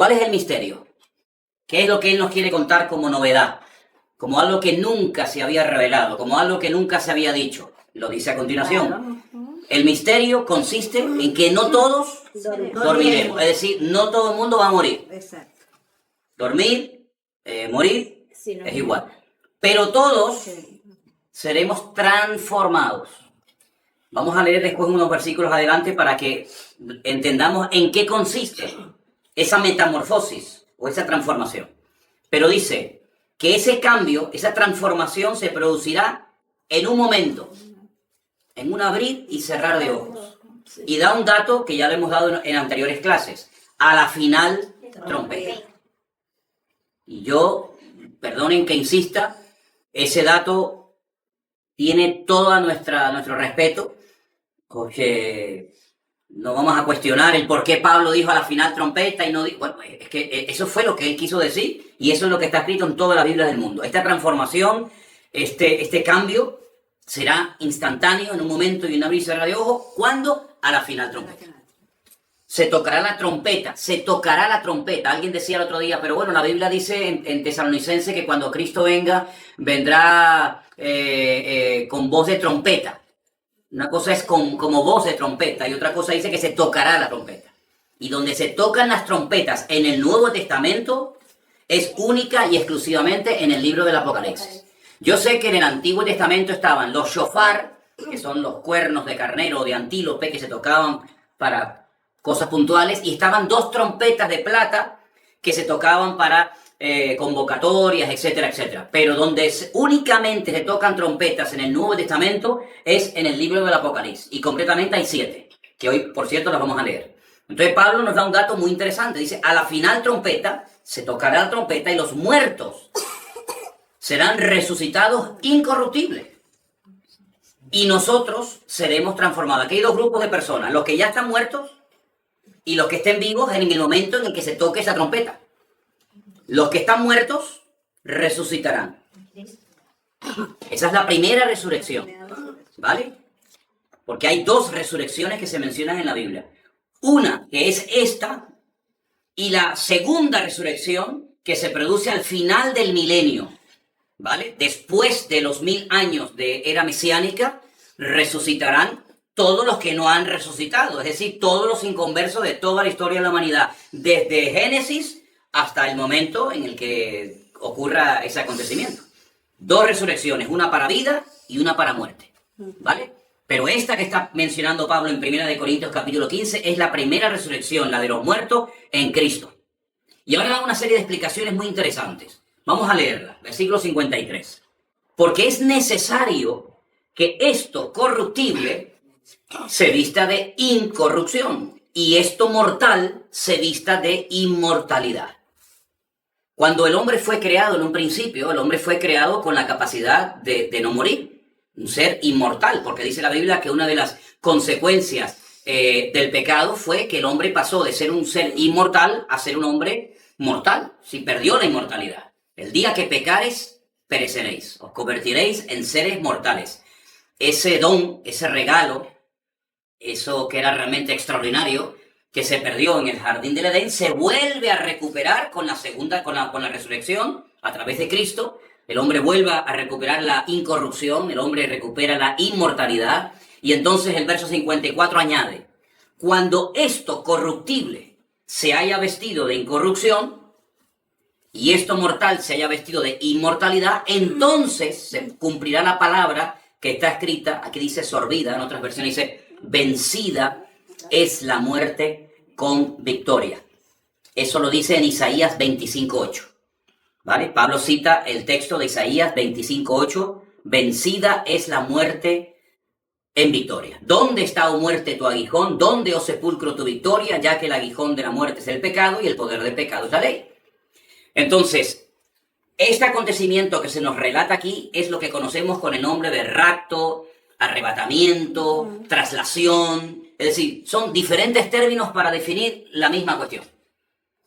¿Cuál es el misterio? ¿Qué es lo que él nos quiere contar como novedad? Como algo que nunca se había revelado, como algo que nunca se había dicho. Lo dice a continuación. Claro. El misterio consiste en que no todos dormiremos. Es decir, no todo el mundo va a morir. Exacto. Dormir, morir, Sí, no es igual. Pero todos Sí. seremos transformados. Vamos a leer después unos versículos adelante para que entendamos en qué consiste esa metamorfosis o esa transformación. Pero dice que ese cambio, esa transformación se producirá en un momento, en un abrir y cerrar de ojos. Y da un dato que ya le hemos dado en anteriores clases, a la final trompeta. Y yo, perdonen que insista, ese dato tiene todo nuestro respeto, porque no vamos a cuestionar el por qué Pablo dijo a la final trompeta y no dijo... Bueno, es que eso fue lo que él quiso decir y eso es lo que está escrito en toda la Biblia del mundo. Esta transformación, este cambio será instantáneo en un momento y un abrir y cerrar de ojos. ¿Cuándo? A la final trompeta. Se tocará la trompeta, se tocará la trompeta. Alguien decía el otro día, pero bueno, la Biblia dice en Tesalonicense que cuando Cristo venga, vendrá con voz de trompeta. Una cosa es como voz de trompeta y otra cosa dice que se tocará la trompeta. Y donde se tocan las trompetas en el Nuevo Testamento es única y exclusivamente en el libro del Apocalipsis. Yo sé que en el Antiguo Testamento estaban los shofar, que son los cuernos de carnero o de antílope que se tocaban para cosas puntuales, y estaban dos trompetas de plata que se tocaban para convocatorias, etcétera, etcétera. Pero donde únicamente se tocan trompetas en el Nuevo Testamento es en el libro del Apocalipsis. Y concretamente hay 7, que hoy, por cierto, las vamos a leer. Entonces Pablo nos da un dato muy interesante. Dice, a la final trompeta, se tocará la trompeta y los muertos serán resucitados incorruptibles. Y nosotros seremos transformados. Aquí hay dos grupos de personas, los que ya están muertos y los que estén vivos en el momento en el que se toque esa trompeta. Los que están muertos resucitarán. Esa es la primera resurrección, ¿vale? Porque hay 2 resurrecciones que se mencionan en la Biblia. Una que es esta y la segunda resurrección que se produce al final del milenio, ¿vale? Después de los 1000 años de era mesiánica, resucitarán todos los que no han resucitado, es decir, todos los inconversos de toda la historia de la humanidad, desde Génesis hasta el momento en el que ocurra ese acontecimiento. 2 resurrecciones, una para vida y una para muerte, ¿vale? Pero esta que está mencionando Pablo en 1 Corintios capítulo 15 es la primera resurrección, la de los muertos en Cristo. Y ahora da una serie de explicaciones muy interesantes. Vamos a leerla, versículo 53. Porque es necesario que esto corruptible se vista de incorrupción y esto mortal se vista de inmortalidad. Cuando el hombre fue creado en un principio, el hombre fue creado con la capacidad de no morir, un ser inmortal, porque dice la Biblia que una de las consecuencias del pecado fue que el hombre pasó de ser un ser inmortal a ser un hombre mortal, si perdió la inmortalidad. El día que pecares, pereceréis, os convertiréis en seres mortales. Ese don, ese regalo, eso que era realmente extraordinario, que se perdió en el jardín del Edén, se vuelve a recuperar con la segunda, con la resurrección, a través de Cristo. El hombre vuelve a recuperar la incorrupción, el hombre recupera la inmortalidad, y entonces el verso 54 añade, cuando esto corruptible se haya vestido de incorrupción, y esto mortal se haya vestido de inmortalidad, entonces se cumplirá la palabra que está escrita, aquí dice sorbida, en otras versiones dice vencida es la muerte con victoria. Eso lo dice en Isaías 25:8. ¿Vale? Pablo cita el texto de Isaías 25:8. Vencida es la muerte en victoria. ¿Dónde está, oh muerte, tu aguijón? ¿Dónde, oh sepulcro, tu victoria? Ya que el aguijón de la muerte es el pecado y el poder del pecado es la ley. Entonces, este acontecimiento que se nos relata aquí es lo que conocemos con el nombre de rapto, arrebatamiento, traslación. Es decir, son diferentes términos para definir la misma cuestión.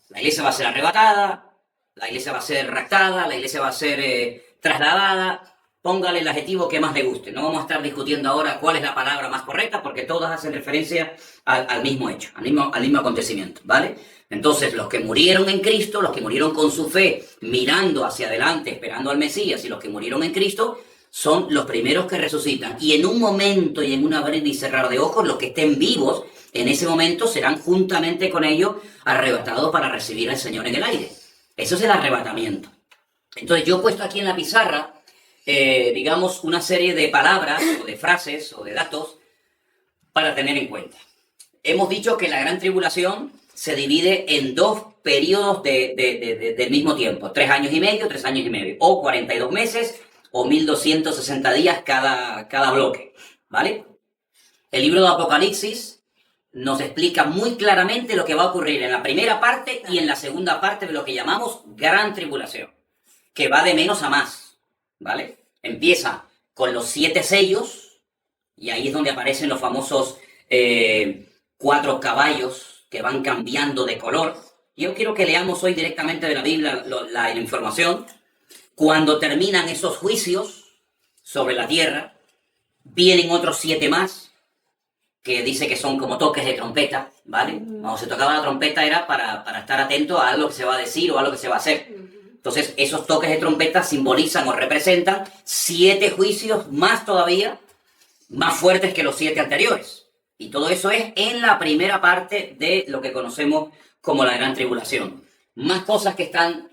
La iglesia va a ser arrebatada, la iglesia va a ser raptada, la iglesia va a ser trasladada. póngale el adjetivo que más le guste. No vamos a estar discutiendo ahora cuál es la palabra más correcta, porque todas hacen referencia al mismo hecho, al mismo acontecimiento, ¿vale? Entonces, los que murieron en Cristo, los que murieron con su fe, mirando hacia adelante, esperando al Mesías, y los que murieron en Cristo, son los primeros que resucitan. Y en un momento y en un abrir y cerrar de ojos, los que estén vivos en ese momento serán juntamente con ellos arrebatados para recibir al Señor en el aire. Eso es el arrebatamiento. Entonces, yo he puesto aquí en la pizarra, digamos, una serie de palabras o de frases o de datos para tener en cuenta. Hemos dicho que la gran tribulación se divide en dos periodos del mismo tiempo, 3 años y medio, 3 años y medio, o 42 meses, o 1260 días cada bloque, ¿vale? El libro de Apocalipsis nos explica muy claramente lo que va a ocurrir en la primera parte y en la segunda parte de lo que llamamos gran tribulación, que va de menos a más, ¿vale? Empieza con los 7 sellos, y ahí es donde aparecen los famosos 4 caballos que van cambiando de color. Yo quiero que leamos hoy directamente de la Biblia la información. Cuando terminan esos juicios sobre la tierra, vienen otros 7 más, que dice que son como toques de trompeta, ¿vale? Cuando se tocaba la trompeta era para estar atento a algo que se va a decir o a algo que se va a hacer. Entonces, esos toques de trompeta simbolizan o representan 7 juicios más todavía, más fuertes que los 7 anteriores. Y todo eso es en la primera parte de lo que conocemos como la gran tribulación. Más cosas que están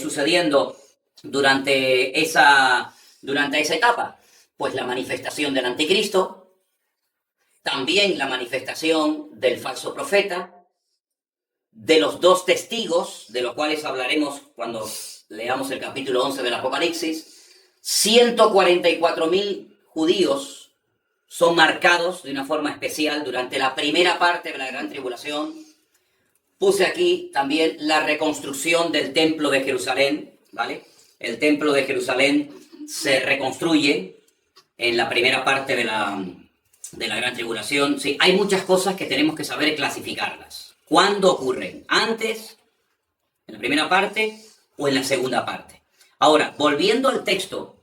sucediendo durante esa etapa. Pues la manifestación del anticristo, también la manifestación del falso profeta, de los 2 testigos, de los cuales hablaremos cuando leamos el capítulo 11 del Apocalipsis. 144.000 judíos son marcados de una forma especial durante la primera parte de la gran tribulación. Puse aquí también la reconstrucción del templo de Jerusalén, ¿vale? El templo de Jerusalén se reconstruye en la primera parte de la gran tribulación. Sí, hay muchas cosas que tenemos que saber clasificarlas. ¿Cuándo ocurren? ¿Antes, en la primera parte o en la segunda parte? Ahora, volviendo al texto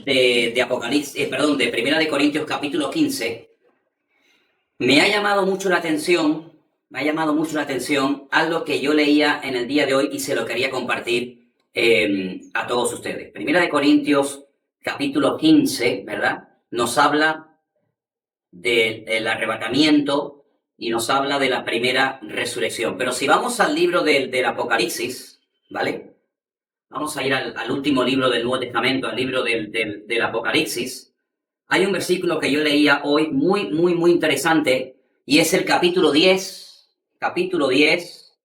de Apocalipsis, de Primera de Corintios capítulo 15, me ha llamado mucho la atención algo que yo leía en el día de hoy y se lo quería compartir a todos ustedes. Primera de Corintios capítulo 15, ¿verdad? Nos habla del arrebatamiento y nos habla de la primera resurrección. Pero si vamos al libro del Apocalipsis, ¿vale? Vamos a ir al último libro del Nuevo Testamento, al libro del Apocalipsis. Hay un versículo que yo leía hoy muy, muy, muy interesante, y es el capítulo 10. Capítulo 10.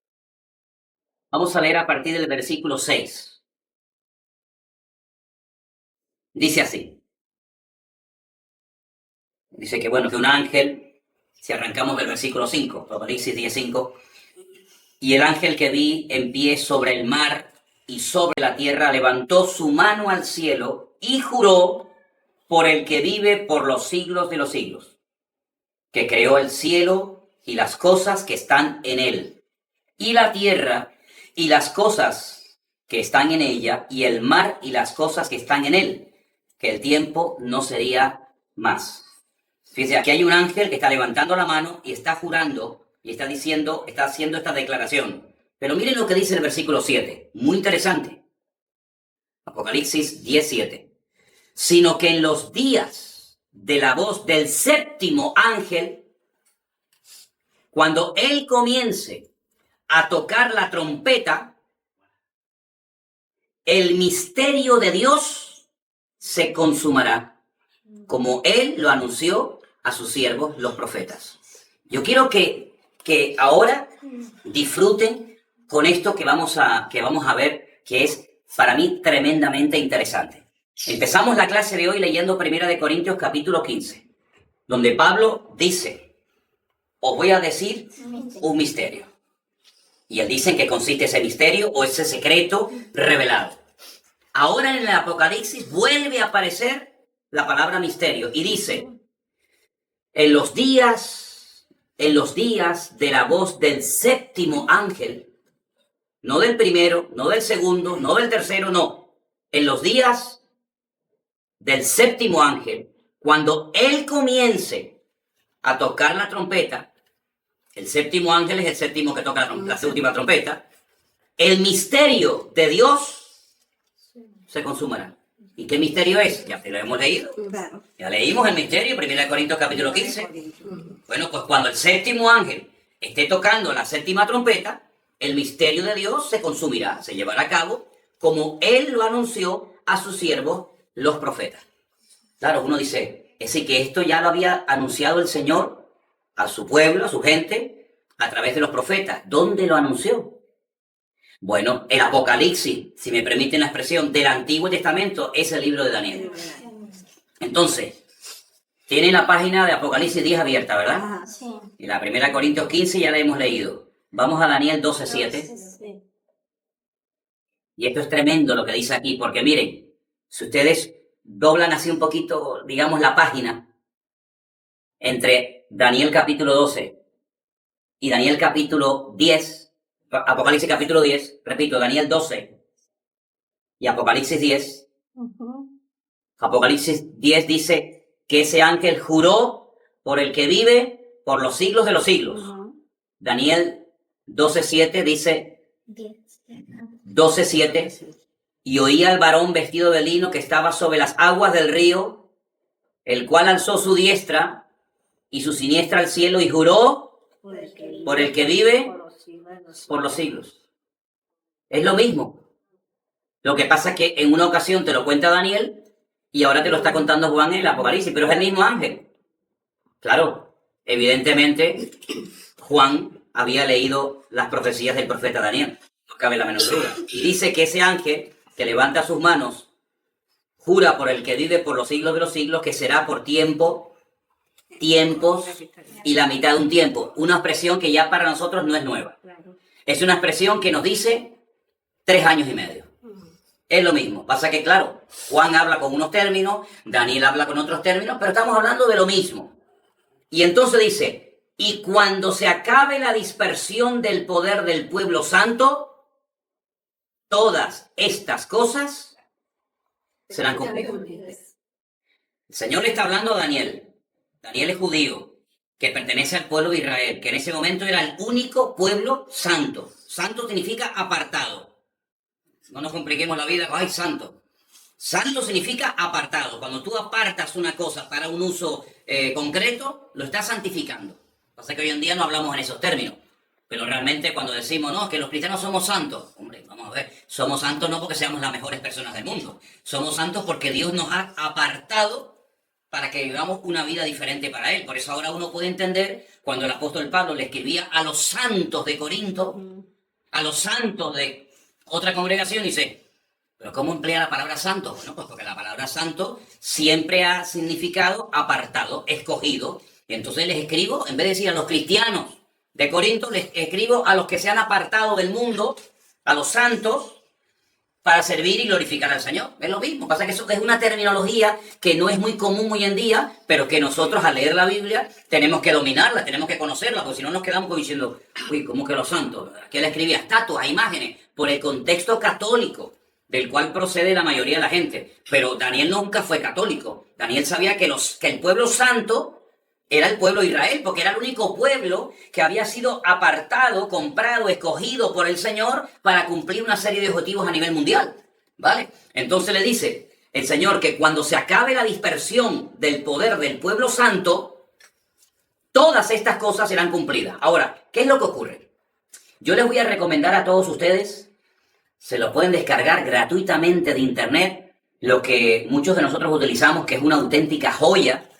Vamos a leer a partir del versículo 6. Dice así. Dice que un ángel, si arrancamos del versículo 5, Apocalipsis 10:5, y el ángel que vi en pie sobre el mar y sobre la tierra levantó su mano al cielo y juró por el que vive por los siglos de los siglos, que creó el cielo y las cosas que están en él, y la tierra y las cosas que están en ella, y el mar y las cosas que están en él, que el tiempo no sería más. Fíjense, aquí hay un ángel que está levantando la mano y está jurando y está haciendo esta declaración. Pero miren lo que dice el versículo 7, muy interesante. Apocalipsis 10:7. Sino que en los días de la voz del 7º ángel, cuando él comience a tocar la trompeta, el misterio de Dios se consumará, como él lo anunció a sus siervos, los profetas. Yo quiero que ahora disfruten con esto que vamos a ver, que es para mí tremendamente interesante. Empezamos la clase de hoy leyendo Primera de Corintios capítulo 15, donde Pablo dice, os voy a decir un misterio. Y él dice en qué consiste ese misterio o ese secreto revelado. Ahora en el Apocalipsis vuelve a aparecer la palabra misterio y dice, en los días de la voz del 7º ángel, no del primero, no del segundo, no del tercero, no. En los días del séptimo ángel, cuando él comience a tocar la trompeta, el séptimo ángel es el séptimo que toca la última trompeta, el misterio de Dios se consumará. ¿Y qué misterio es? Ya lo hemos leído. Ya leímos el misterio, 1 Corintios capítulo 15. Bueno, pues cuando el séptimo ángel esté tocando la séptima trompeta, el misterio de Dios se consumirá, se llevará a cabo, como Él lo anunció a sus siervos, los profetas. Claro, uno dice, es decir, que esto ya lo había anunciado el Señor a su pueblo, a su gente, a través de los profetas. ¿Dónde lo anunció? Bueno, el Apocalipsis, si me permiten la expresión, del Antiguo Testamento es el libro de Daniel. Entonces, tienen la página de Apocalipsis 10 abierta, ¿verdad? Sí. Y la 1 Corintios 15 ya la hemos leído. Vamos a Daniel 12:7. Y esto es tremendo lo que dice aquí, porque miren, si ustedes doblan así un poquito, digamos, la página entre Daniel capítulo 12 y Daniel capítulo 10, Apocalipsis capítulo 10, repito, Daniel 12 y Apocalipsis 10, Apocalipsis 10 dice que ese ángel juró por el que vive por los siglos de los siglos. Daniel 12:7 dice 12:7, y oía al varón vestido de lino que estaba sobre las aguas del río, el cual alzó su diestra y su siniestra al cielo y juró por el que vive por los siglos. Es lo mismo. Lo que pasa es que en una ocasión te lo cuenta Daniel y ahora te lo está contando Juan en el Apocalipsis, pero es el mismo ángel. Claro, evidentemente Juan había leído las profecías del profeta Daniel. No cabe la menor duda. Y dice que ese ángel que levanta sus manos jura por el que vive por los siglos de los siglos, que será por tiempos y la mitad de un tiempo. Una expresión que ya para nosotros no es nueva. Es una expresión que nos dice 3 años y medio. Es lo mismo. Pasa que, claro, Juan habla con unos términos, Daniel habla con otros términos, pero estamos hablando de lo mismo. Y entonces dice, y cuando se acabe la dispersión del poder del pueblo santo, todas estas cosas serán cumplidas. El Señor le está hablando a Daniel. Daniel es judío, que pertenece al pueblo de Israel, que en ese momento era el único pueblo santo. Santo significa apartado. No nos compliquemos la vida, ¡ay, santo! Santo significa apartado. Cuando tú apartas una cosa para un uso concreto, lo estás santificando. Pasa que hoy en día no hablamos en esos términos. Pero realmente cuando decimos, no, que los cristianos somos santos, hombre, vamos a ver, somos santos no porque seamos las mejores personas del mundo. Somos santos porque Dios nos ha apartado para que vivamos una vida diferente para Él. Por eso ahora uno puede entender cuando el apóstol Pablo le escribía a los santos de Corinto, a los santos de otra congregación, dice, ¿pero cómo emplea la palabra santo? Bueno, pues porque la palabra santo siempre ha significado apartado, escogido. Y entonces les escribo, en vez de decir a los cristianos de Corinto, les escribo a los que se han apartado del mundo, a los santos, para servir y glorificar al Señor. Es lo mismo. Pasa que eso es una terminología que no es muy común hoy en día, pero que nosotros al leer la Biblia tenemos que dominarla, tenemos que conocerla, porque si no nos quedamos como diciendo, uy, ¿cómo que los santos? ¿Qué le escribía? Estatuas, imágenes, por el contexto católico del cual procede la mayoría de la gente. Pero Daniel nunca fue católico. Daniel sabía que el pueblo santo era el pueblo de Israel, porque era el único pueblo que había sido apartado, comprado, escogido por el Señor para cumplir una serie de objetivos a nivel mundial, ¿vale? Entonces le dice el Señor que cuando se acabe la dispersión del poder del pueblo santo, todas estas cosas serán cumplidas. Ahora, ¿qué es lo que ocurre? Yo les voy a recomendar a todos ustedes, se lo pueden descargar gratuitamente de internet, lo que muchos de nosotros utilizamos, que es una auténtica joya,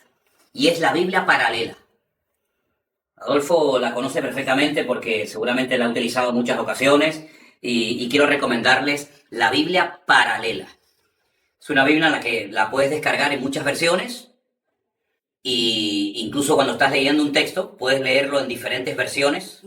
y es la Biblia paralela. Adolfo la conoce perfectamente porque seguramente la ha utilizado en muchas ocasiones y quiero recomendarles la Biblia paralela. Es una Biblia en la que la puedes descargar en muchas versiones e incluso cuando estás leyendo un texto puedes leerlo en diferentes versiones.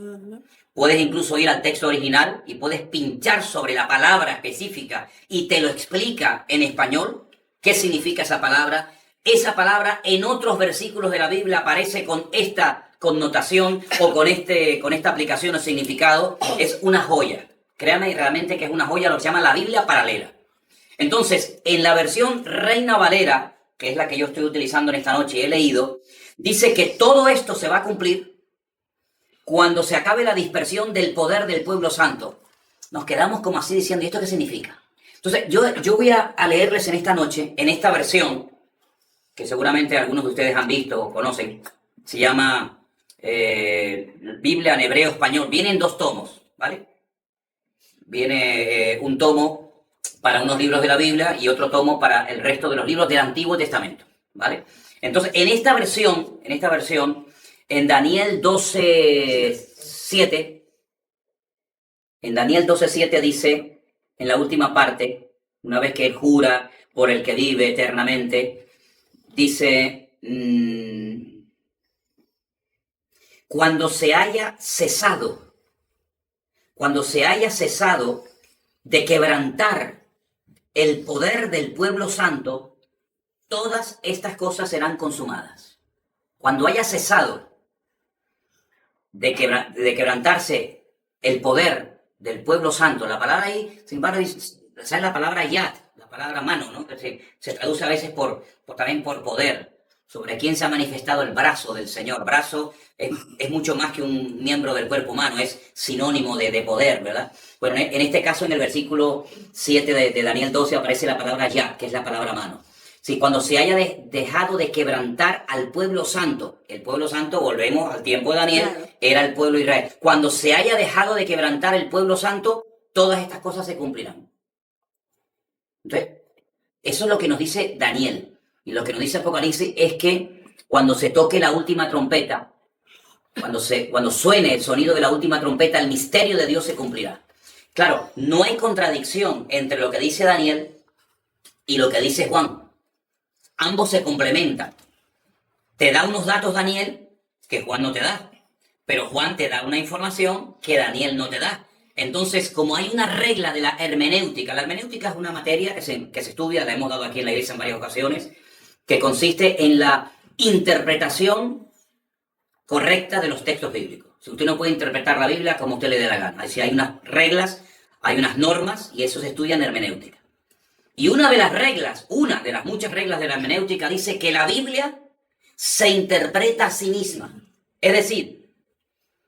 Puedes incluso ir al texto original y puedes pinchar sobre la palabra específica y te lo explica en español qué significa esa palabra. Esa palabra en otros versículos de la Biblia aparece con esta connotación o con esta aplicación o significado. Es una joya. Créanme realmente que es una joya, lo que se llama la Biblia paralela. Entonces, en la versión Reina Valera, que es la que yo estoy utilizando en esta noche y he leído, dice que todo esto se va a cumplir cuando se acabe la dispersión del poder del pueblo santo. Nos quedamos como así diciendo, ¿y esto qué significa? Entonces, yo voy a leerles en esta noche, en esta versión, que seguramente algunos de ustedes han visto o conocen, se llama Biblia en hebreo español. Vienen 2 tomos, ¿vale? Viene un tomo para unos libros de la Biblia y otro tomo para el resto de los libros del Antiguo Testamento, ¿vale? Entonces, en esta versión, en Daniel 12:7, dice, en la última parte, una vez que él jura por el que vive eternamente, dice, cuando se haya cesado de quebrantar el poder del pueblo santo, todas estas cosas serán consumadas. Cuando haya cesado de quebrantarse el poder del pueblo santo, la palabra ahí, sin embargo, es la palabra yad, la palabra mano, ¿no? Que se traduce a veces también por poder. Sobre quién se ha manifestado el brazo del Señor. Brazo es mucho más que un miembro del cuerpo humano, es sinónimo de poder, ¿verdad? Bueno, en este caso, en el versículo 7 de Daniel 12 aparece la palabra yad, que es la palabra mano. Sí, cuando se haya dejado de quebrantar al pueblo santo, el pueblo santo, volvemos al tiempo de Daniel, claro, era el pueblo de Israel. Cuando se haya dejado de quebrantar el pueblo santo, todas estas cosas se cumplirán. Entonces, eso es lo que nos dice Daniel. Y lo que nos dice Apocalipsis es que cuando se toque la última trompeta, cuando suene el sonido de la última trompeta, el misterio de Dios se cumplirá. Claro, no hay contradicción entre lo que dice Daniel y lo que dice Juan. Ambos se complementan. Te da unos datos Daniel que Juan no te da, pero Juan te da una información que Daniel no te da. Entonces, como hay una regla de la hermenéutica es una materia que se estudia, la hemos dado aquí en la iglesia en varias ocasiones, que consiste en la interpretación correcta de los textos bíblicos. Si usted no puede interpretar la Biblia como usted le dé la gana. Si hay unas reglas, hay unas normas, y eso se estudia en hermenéutica. Y una de las muchas reglas de la hermenéutica dice que la Biblia se interpreta a sí misma. Es decir,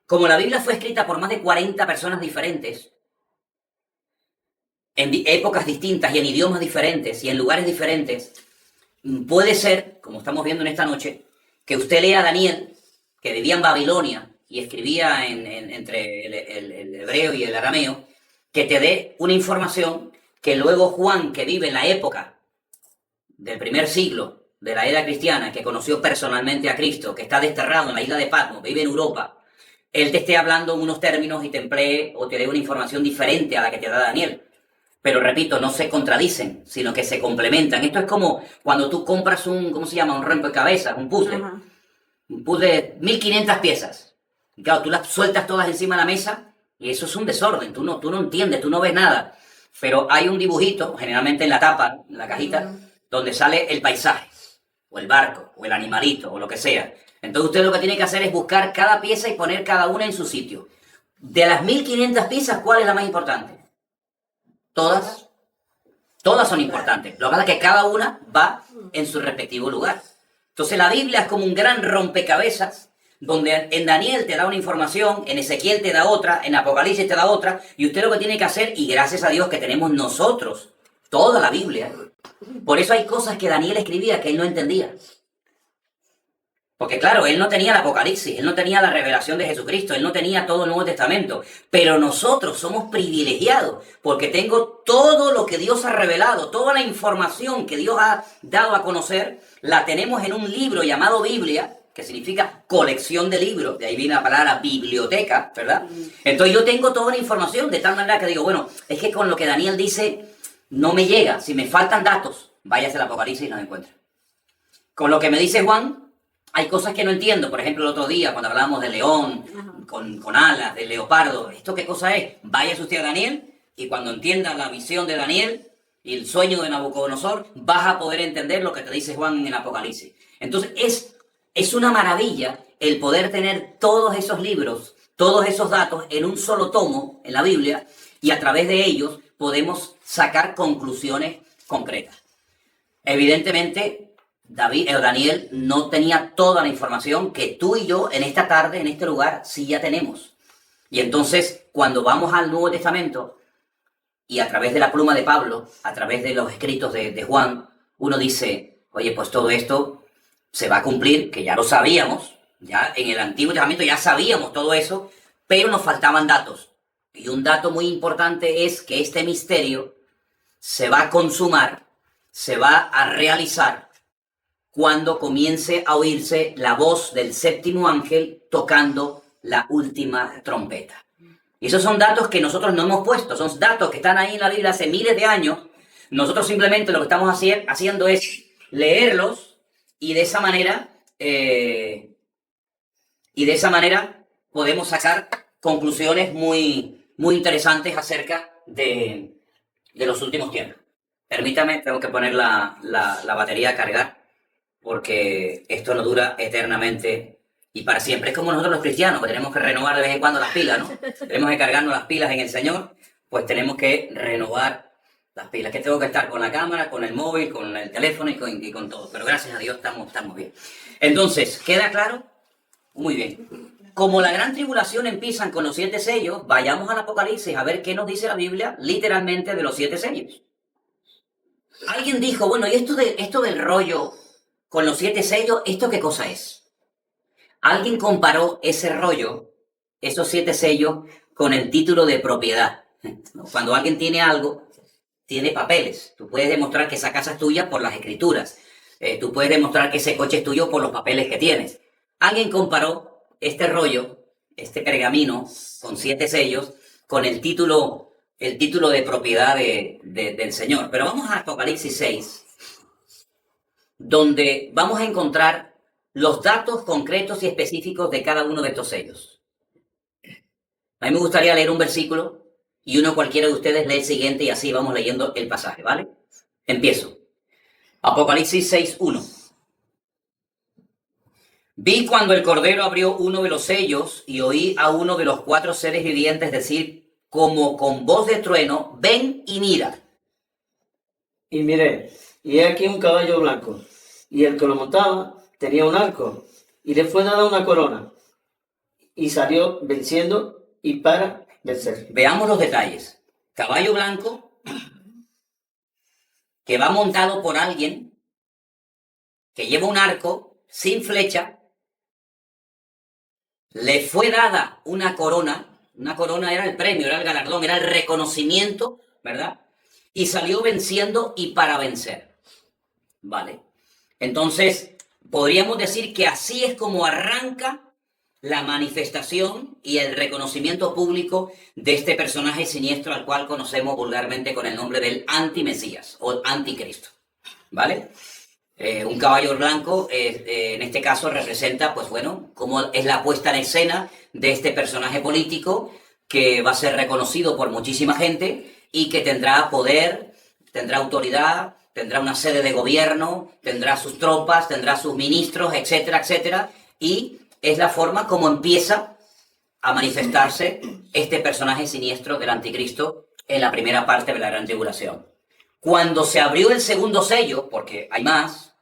como la Biblia fue escrita por más de 40 personas diferentes, en épocas distintas y en idiomas diferentes y en lugares diferentes, puede ser, como estamos viendo en esta noche, que usted lea a Daniel, que vivía en Babilonia y escribía entre el hebreo y el arameo, que te dé una información que luego Juan, que vive en la época del primer siglo de la era cristiana, que conoció personalmente a Cristo, que está desterrado en la isla de Patmos, vive en Europa, él te esté hablando en unos términos y te emplee o te dé una información diferente a la que te da Daniel. Pero repito, no se contradicen, sino que se complementan. Esto es como cuando tú compras un rompecabezas, un puzzle. Ajá. Un puzzle de 1500 piezas. Y claro, tú las sueltas todas encima de la mesa y eso es un desorden. Tú no entiendes, tú no ves nada. Pero hay un dibujito, generalmente en la tapa, en la cajita, donde sale el paisaje, o el barco, o el animalito, o lo que sea. Entonces usted lo que tiene que hacer es buscar cada pieza y poner cada una en su sitio. De las 1500 piezas, ¿cuál es la más importante? Todas son importantes. Lo que pasa es que cada una va en su respectivo lugar. Entonces la Biblia es como un gran rompecabezas, donde en Daniel te da una información, en Ezequiel te da otra, en Apocalipsis te da otra, y usted lo que tiene que hacer, y gracias a Dios que tenemos nosotros toda la Biblia. Por eso hay cosas que Daniel escribía que él no entendía. Porque claro, él no tenía el Apocalipsis, él no tenía la revelación de Jesucristo, él no tenía todo el Nuevo Testamento. Pero nosotros somos privilegiados porque tengo todo lo que Dios ha revelado, toda la información que Dios ha dado a conocer, la tenemos en un libro llamado Biblia, que significa colección de libros, de ahí viene la palabra biblioteca, ¿verdad? Entonces yo tengo toda la información de tal manera que digo, bueno, es que con lo que Daniel dice no me llega, si me faltan datos, váyase al Apocalipsis y los encuentra. Con lo que me dice Juan, hay cosas que no entiendo. Por ejemplo, el otro día, cuando hablábamos de león, con alas, de leopardo, ¿esto qué cosa es? Váyase usted a Daniel, y cuando entienda la visión de Daniel y el sueño de Nabucodonosor, vas a poder entender lo que te dice Juan en el Apocalipsis. Entonces, es una maravilla el poder tener todos esos libros, todos esos datos en un solo tomo, en la Biblia, y a través de ellos podemos sacar conclusiones concreta. Evidentemente, Daniel no tenía toda la información que tú y yo en esta tarde, en este lugar, sí ya tenemos. Y entonces, cuando vamos al Nuevo Testamento, y a través de la pluma de Pablo, a través de los escritos de Juan, uno dice, oye, pues todo esto se va a cumplir, que ya lo sabíamos, ya en el Antiguo Testamento ya sabíamos todo eso, pero nos faltaban datos. Y un dato muy importante es que este misterio se va a consumar, se va a realizar cuando comience a oírse la voz del séptimo ángel tocando la última trompeta. Y esos son datos que nosotros no hemos puesto, son datos que están ahí en la Biblia hace miles de años. Nosotros simplemente lo que estamos haciendo es leerlos y de esa manera podemos sacar conclusiones muy, muy interesantes acerca de los últimos tiempos. Permítame, tengo que poner la batería a cargar, porque esto no dura eternamente y para siempre. Es como nosotros los cristianos, que tenemos que renovar de vez en cuando las pilas, ¿no? Tenemos que cargarnos las pilas en el Señor, pues tenemos que renovar las pilas. Que tengo que estar con la cámara, con el móvil, con el teléfono y con todo. Pero gracias a Dios estamos bien. Entonces, ¿queda claro? Muy bien. Como la gran tribulación empiezan con los 7 sellos, vayamos al Apocalipsis a ver qué nos dice la Biblia literalmente de los 7 sellos. Alguien dijo, bueno, ¿y esto del rollo con los 7 sellos, esto qué cosa es? Alguien comparó ese rollo, esos 7 sellos, con el título de propiedad. Cuando alguien tiene algo, tiene papeles. Tú puedes demostrar que esa casa es tuya por las escrituras. Tú puedes demostrar que ese coche es tuyo por los papeles que tienes. Alguien comparó este rollo, este pergamino con 7 sellos, con el título de propiedad del Señor. Pero vamos a Apocalipsis 6, donde vamos a encontrar los datos concretos y específicos de cada uno de estos sellos. A mí me gustaría leer un versículo y uno cualquiera de ustedes lee el siguiente y así vamos leyendo el pasaje, ¿vale? Empiezo. Apocalipsis 6:1. Vi cuando el Cordero abrió uno de los sellos y oí a uno de los 4 seres vivientes decir, como con voz de trueno, ven y mira. Y miré, y he aquí un caballo blanco, y el que lo montaba tenía un arco, y le fue dada una corona, y salió venciendo y para vencer. Veamos los detalles. Caballo blanco, que va montado por alguien, que lleva un arco, sin flecha, le fue dada una corona era el premio, era el galardón, era el reconocimiento, ¿verdad? Y salió venciendo y para vencer. Vale. Entonces, podríamos decir que así es como arranca la manifestación y el reconocimiento público de este personaje siniestro al cual conocemos vulgarmente con el nombre del antimesías o anticristo. ¿Vale? Un caballo blanco, en este caso, representa, pues bueno, cómo es la puesta en escena de este personaje político que va a ser reconocido por muchísima gente y que tendrá poder, tendrá autoridad, tendrá una sede de gobierno, tendrá sus tropas, tendrá sus ministros, etcétera, etcétera. Y es la forma como empieza a manifestarse este personaje siniestro del anticristo en la primera parte de la Gran Tribulación. Cuando se abrió el segundo sello, porque hay más,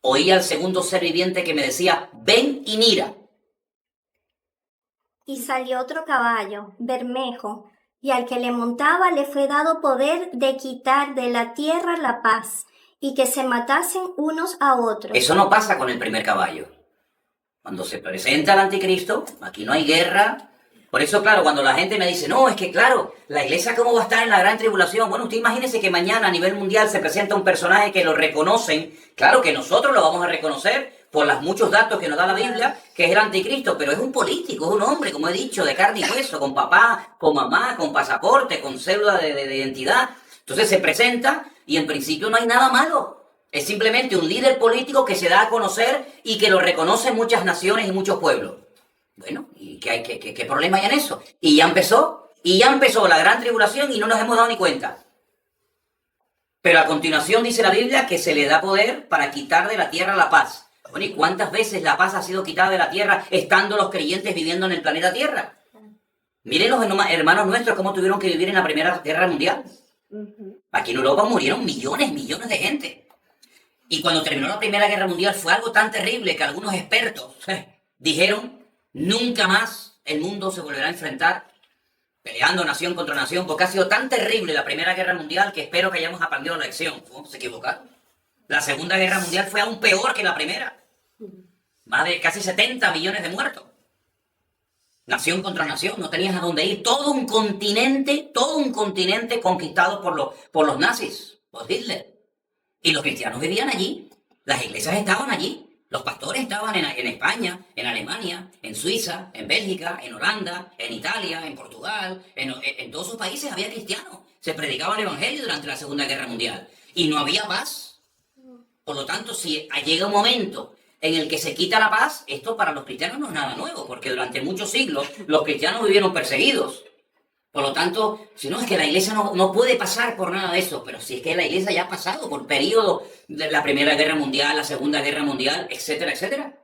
oí al segundo ser viviente que me decía, ven y mira. Y salió otro caballo, bermejo, y al que le montaba le fue dado poder de quitar de la tierra la paz, y que se matasen unos a otros. Eso no pasa con el primer caballo. Cuando se presenta el anticristo, aquí no hay guerra. Por eso, claro, cuando la gente me dice, no, es que claro, la iglesia cómo va a estar en la gran tribulación. Bueno, usted imagínese que mañana a nivel mundial se presenta un personaje que lo reconocen. Claro que nosotros lo vamos a reconocer por los muchos datos que nos da la Biblia, que es el anticristo, pero es un político, es un hombre, como he dicho, de carne y hueso, con papá, con mamá, con pasaporte, con cédula de identidad. Entonces se presenta y en principio no hay nada malo. Es simplemente un líder político que se da a conocer y que lo reconocen muchas naciones y muchos pueblos. Bueno, ¿y qué problema hay en eso? Y ya empezó la gran tribulación y no nos hemos dado ni cuenta. Pero a continuación dice la Biblia que se le da poder para quitar de la tierra la paz. Bueno, ¿y cuántas veces la paz ha sido quitada de la tierra estando los creyentes viviendo en el planeta Tierra? Miren los hermanos nuestros cómo tuvieron que vivir en la Primera Guerra Mundial. Aquí en Europa murieron millones de gente. Y cuando terminó la Primera Guerra Mundial fue algo tan terrible que algunos expertos dijeron, nunca más el mundo se volverá a enfrentar peleando nación contra nación, porque ha sido tan terrible la Primera Guerra Mundial que espero que hayamos aprendido la lección. Se equivocaron. La Segunda Guerra Mundial fue aún peor que la primera. Más de casi 70 millones de muertos. Nación contra nación, no tenías a dónde ir. Todo un continente conquistado por los nazis, por Hitler. Y los cristianos vivían allí, las iglesias estaban allí, los pastores estaban en España, en Alemania, en Suiza, en Bélgica, en Holanda, en Italia, en Portugal, en todos esos países había cristianos. Se predicaba el evangelio durante la Segunda Guerra Mundial y no había paz. Por lo tanto, si llega un momento en el que se quita la paz, esto para los cristianos no es nada nuevo, porque durante muchos siglos los cristianos vivieron perseguidos. Por lo tanto, si no, es que la iglesia no puede pasar por nada de eso, pero si es que la iglesia ya ha pasado por periodo de la Primera Guerra Mundial, la Segunda Guerra Mundial, etcétera, etcétera.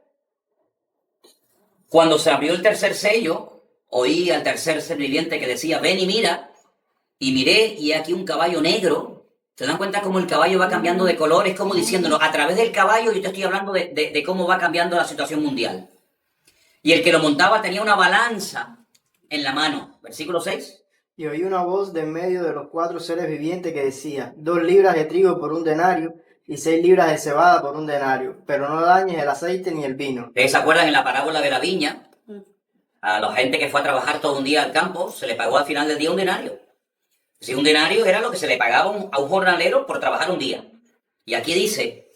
Cuando se abrió el tercer sello, oí al tercer ser viviente que decía, ven y mira, y miré, y aquí un caballo negro. ¿Se dan cuenta cómo el caballo va cambiando de color? Es como diciéndonos, a través del caballo yo te estoy hablando de cómo va cambiando la situación mundial. Y el que lo montaba tenía una balanza en la mano. Versículo 6. Y oí una voz de en medio de los 4 seres vivientes que decía, 2 libras de trigo por 1 denario y 6 libras de cebada por 1 denario, pero no dañes el aceite ni el vino. ¿Ustedes se acuerdan en la parábola de la viña? A la gente que fue a trabajar todo un día al campo, se le pagó al final del día un denario. Si un denario era lo que se le pagaba a un jornalero por trabajar un día. Y aquí dice,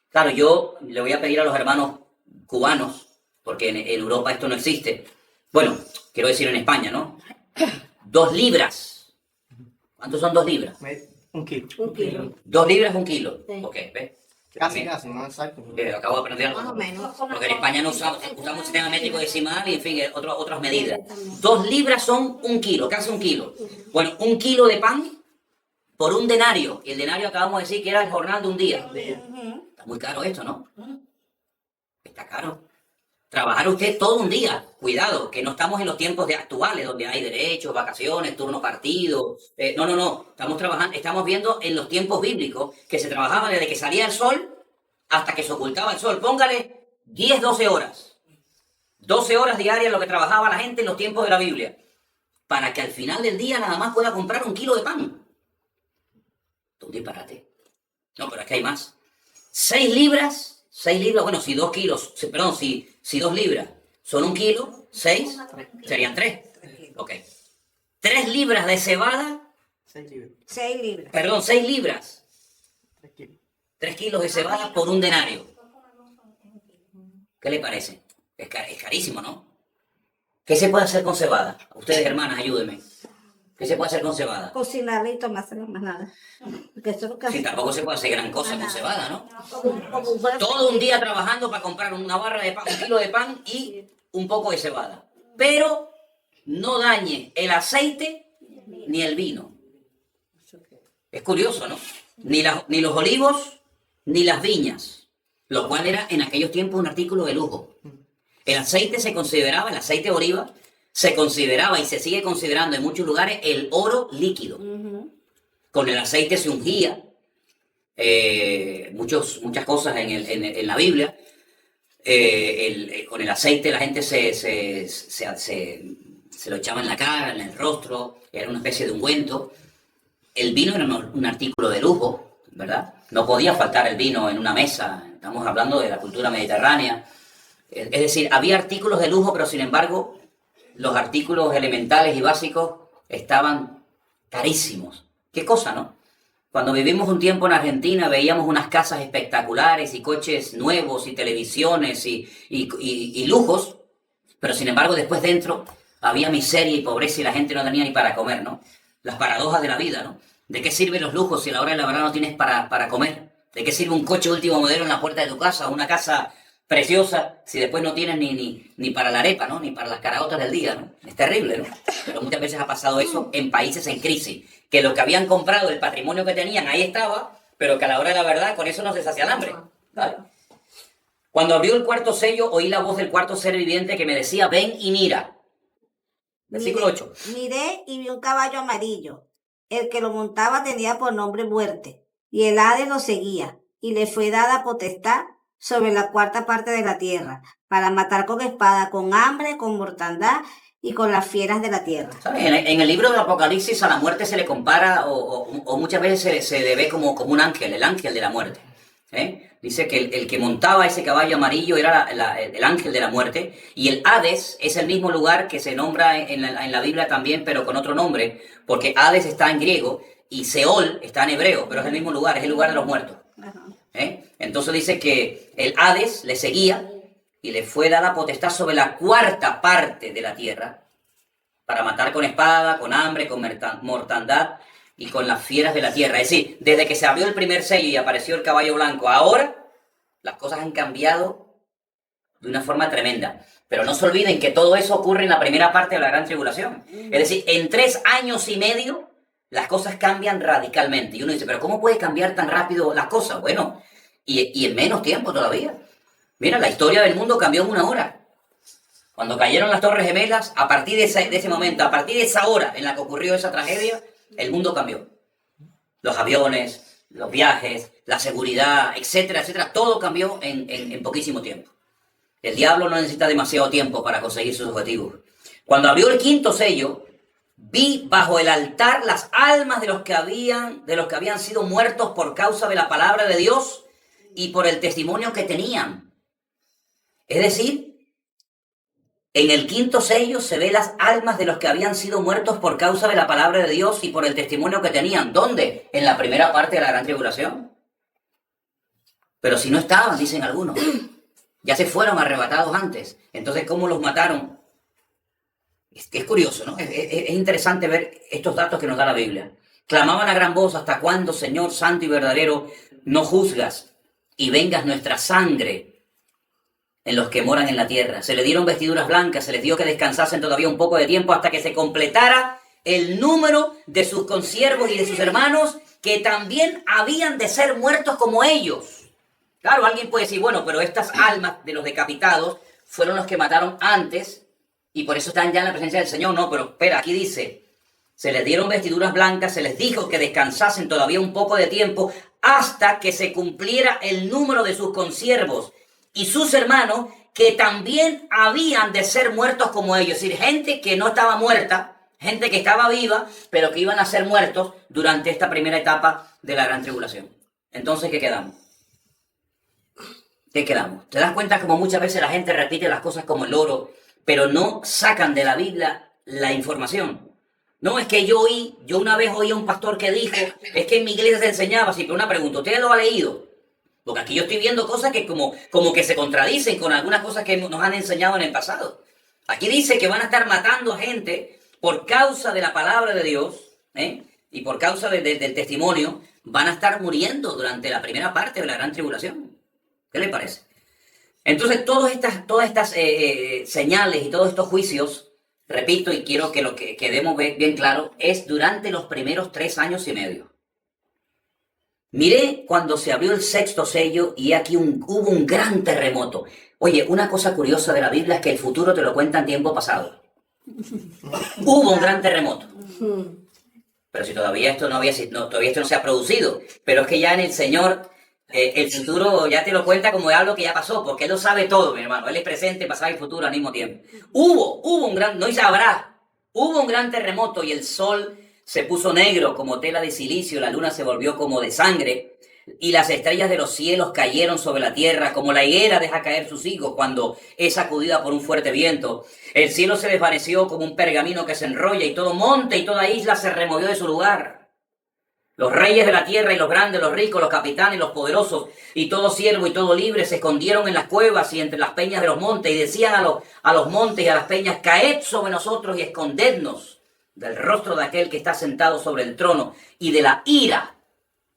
claro, yo le voy a pedir a los hermanos cubanos, porque en Europa esto no existe. Bueno, quiero decir en España, ¿no? 2 libras. ¿Cuántos son 2 libras? 1 kilo. 1 kilo. 2 libras, 1 kilo. Sí. Ok, ¿ves? Casi, no exacto. Acabo de aprender algo. Más o menos. Porque en España no usamos un sistema métrico decimal y, en fin, otras medidas. 2 libras son 1 kilo, casi 1 kilo. Bueno, 1 kilo de pan por 1 denario. Y el denario acabamos de decir que era el jornal de un día. Está muy caro esto, ¿no? Está caro. Trabajar usted todo un día. Cuidado, que no estamos en los tiempos actuales, donde hay derechos, vacaciones, turno partido. No. Estamos viendo en los tiempos bíblicos que se trabajaba desde que salía el sol hasta que se ocultaba el sol. Póngale 10, 12 horas. 12 horas diarias lo que trabajaba la gente en los tiempos de la Biblia. Para que al final del día nada más pueda comprar 1 kilo de pan. Un disparate. No, pero es que hay más. 6 libras, bueno, si 2 kilos, perdón, si 2 libras son 1 kilo, 6 serían 3. Ok. 3 libras de cebada, 6 libras. 6 libras. perdón, 6 libras. 3 kilos. 3 kilos de cebada por 1 denario. ¿Qué le parece? Es carísimo, ¿no? ¿Qué se puede hacer con cebada? Ustedes, hermanas, ayúdenme. ¿Qué se puede hacer con cebada? Cocinarla y tomársela, más nada. Porque eso es lo que Sí, tampoco se puede hacer gran cosa con cebada, ¿no? como fuera- Todo un día trabajando para comprar una barra de pan, 1 kilo de pan y un poco de cebada. Pero no dañe el aceite ni el vino. Es curioso, ¿no? Ni los olivos ni las viñas, lo cual era en aquellos tiempos un artículo de lujo. El aceite el aceite de oliva, se consideraba y se sigue considerando en muchos lugares el oro líquido. Con el aceite se ungía muchas cosas en la Biblia. Con el aceite la gente se lo echaba en la cara, en el rostro, era una especie de ungüento. El vino era un artículo de lujo, ¿verdad? No podía faltar el vino en una mesa. Estamos hablando de la cultura mediterránea. Es decir, había artículos de lujo, pero sin embargo, los artículos elementales y básicos estaban carísimos. ¿Qué cosa, no? Cuando vivimos un tiempo en Argentina, veíamos unas casas espectaculares y coches nuevos y televisiones y lujos, pero sin embargo, después dentro había miseria y pobreza y la gente no tenía ni para comer, ¿no? Las paradojas de la vida, ¿no? ¿De qué sirven los lujos si a la hora de la verdad no tienes para comer? ¿De qué sirve un coche último modelo en la puerta de tu casa, una casa preciosa, si después no tienes ni para la arepa, ¿no? Ni para las caraotas del día, ¿no? Es terrible, ¿no? Pero muchas veces ha pasado eso en países en crisis, que lo que habían comprado, el patrimonio que tenían, ahí estaba, pero que a la hora de la verdad con eso no se sacia el hambre, ¿vale? Cuando abrió el 4º sello, oí la voz del 4º ser viviente que me decía, ven y mira. Versículo 8. Miré y vi un caballo amarillo. El que lo montaba tenía por nombre Muerte, y el Hades lo seguía, y le fue dada potestad sobre la cuarta parte de la tierra, para matar con espada, con hambre, con mortandad y con las fieras de la tierra. ¿Sabes? En el libro del Apocalipsis a la muerte se le compara o muchas veces se le ve como un ángel, el ángel de la muerte. Dice que el que montaba ese caballo amarillo era el ángel de la muerte, y el Hades es el mismo lugar que se nombra en la Biblia también, pero con otro nombre, porque Hades está en griego y Seol está en hebreo, pero es el mismo lugar, es el lugar de los muertos. Entonces dice que el Hades le seguía y le fue dada potestad sobre la cuarta parte de la tierra para matar con espada, con hambre, con mortandad y con las fieras de la tierra. Es decir, desde que se abrió el primer sello y apareció el caballo blanco, ahora las cosas han cambiado de una forma tremenda. Pero no se olviden que todo eso ocurre en la primera parte de la gran tribulación. Es decir, en 3 años y medio las cosas cambian radicalmente. Y uno dice, ¿pero cómo puede cambiar tan rápido las cosas? Bueno, y en menos tiempo todavía. Mira, la historia del mundo cambió en 1 hora. Cuando cayeron las Torres Gemelas, a partir de ese momento, a partir de esa hora en la que ocurrió esa tragedia, el mundo cambió. Los aviones, los viajes, la seguridad, etcétera, etcétera, todo cambió en poquísimo tiempo. El diablo no necesita demasiado tiempo para conseguir sus objetivos. Cuando abrió el 5.º sello, vi bajo el altar las almas de los que habían sido muertos por causa de la palabra de Dios y por el testimonio que tenían. Es decir, en el 5.º sello se ve las almas de los que habían sido muertos por causa de la palabra de Dios y por el testimonio que tenían. ¿Dónde? En la primera parte de la gran tribulación. Pero si no estaban, dicen algunos, ya se fueron arrebatados antes. Entonces, ¿cómo los mataron? Es curioso, ¿no? Es interesante ver estos datos que nos da la Biblia. Clamaban a gran voz: ¿hasta cuándo, Señor santo y verdadero, no juzgas y vengas nuestra sangre en los que moran en la tierra? Se les dieron vestiduras blancas, se les dio que descansasen todavía un poco de tiempo hasta que se completara el número de sus consiervos y de sus hermanos, que también habían de ser muertos como ellos. Claro, alguien puede decir, bueno, pero estas almas de los decapitados fueron los que mataron antes y por eso están ya en la presencia del Señor. No, pero espera, aquí dice, se les dieron vestiduras blancas, se les dijo que descansasen todavía un poco de tiempo hasta que se cumpliera el número de sus consiervos y sus hermanos, que también habían de ser muertos como ellos. Es decir, gente que no estaba muerta, gente que estaba viva, pero que iban a ser muertos durante esta primera etapa de la gran tribulación. Entonces, ¿qué quedamos? ¿Qué quedamos? ¿Te das cuenta como muchas veces la gente repite las cosas como el loro, pero no sacan de la Biblia la información? No, es que yo una vez oí a un pastor que dijo, es que en mi iglesia se enseñaba así, pero una pregunta, ¿usted lo ha leído? Porque aquí yo estoy viendo cosas que como que se contradicen con algunas cosas que nos han enseñado en el pasado. Aquí dice que van a estar matando a gente por causa de la palabra de Dios, y por causa del testimonio, van a estar muriendo durante la primera parte de la gran tribulación. ¿Qué le parece? Entonces, todas estas señales y todos estos juicios, repito, y quiero que lo que quedemos bien claro, es durante los primeros 3 años y medio. Miré cuando se abrió el 6.º sello y aquí hubo un gran terremoto. Oye, una cosa curiosa de la Biblia es que el futuro te lo cuenta en tiempo pasado. Hubo un gran terremoto. Pero si todavía esto no se ha producido. Pero es que ya en el Señor, el futuro ya te lo cuenta como algo que ya pasó, porque Él lo sabe todo, mi hermano. Él es presente, pasado y futuro al mismo tiempo. Hubo un gran, no dice habrá, hubo un gran terremoto y el sol se puso negro como tela de silicio, la luna se volvió como de sangre, y las estrellas de los cielos cayeron sobre la tierra, como la higuera deja caer sus higos cuando es sacudida por un fuerte viento. El cielo se desvaneció como un pergamino que se enrolla, y todo monte y toda isla se removió de su lugar. Los reyes de la tierra y los grandes, los ricos, los capitanes, los poderosos, y todo siervo y todo libre se escondieron en las cuevas y entre las peñas de los montes, y decían a los montes y a las peñas: caed sobre nosotros y escondednos del rostro de aquel que está sentado sobre el trono y de la ira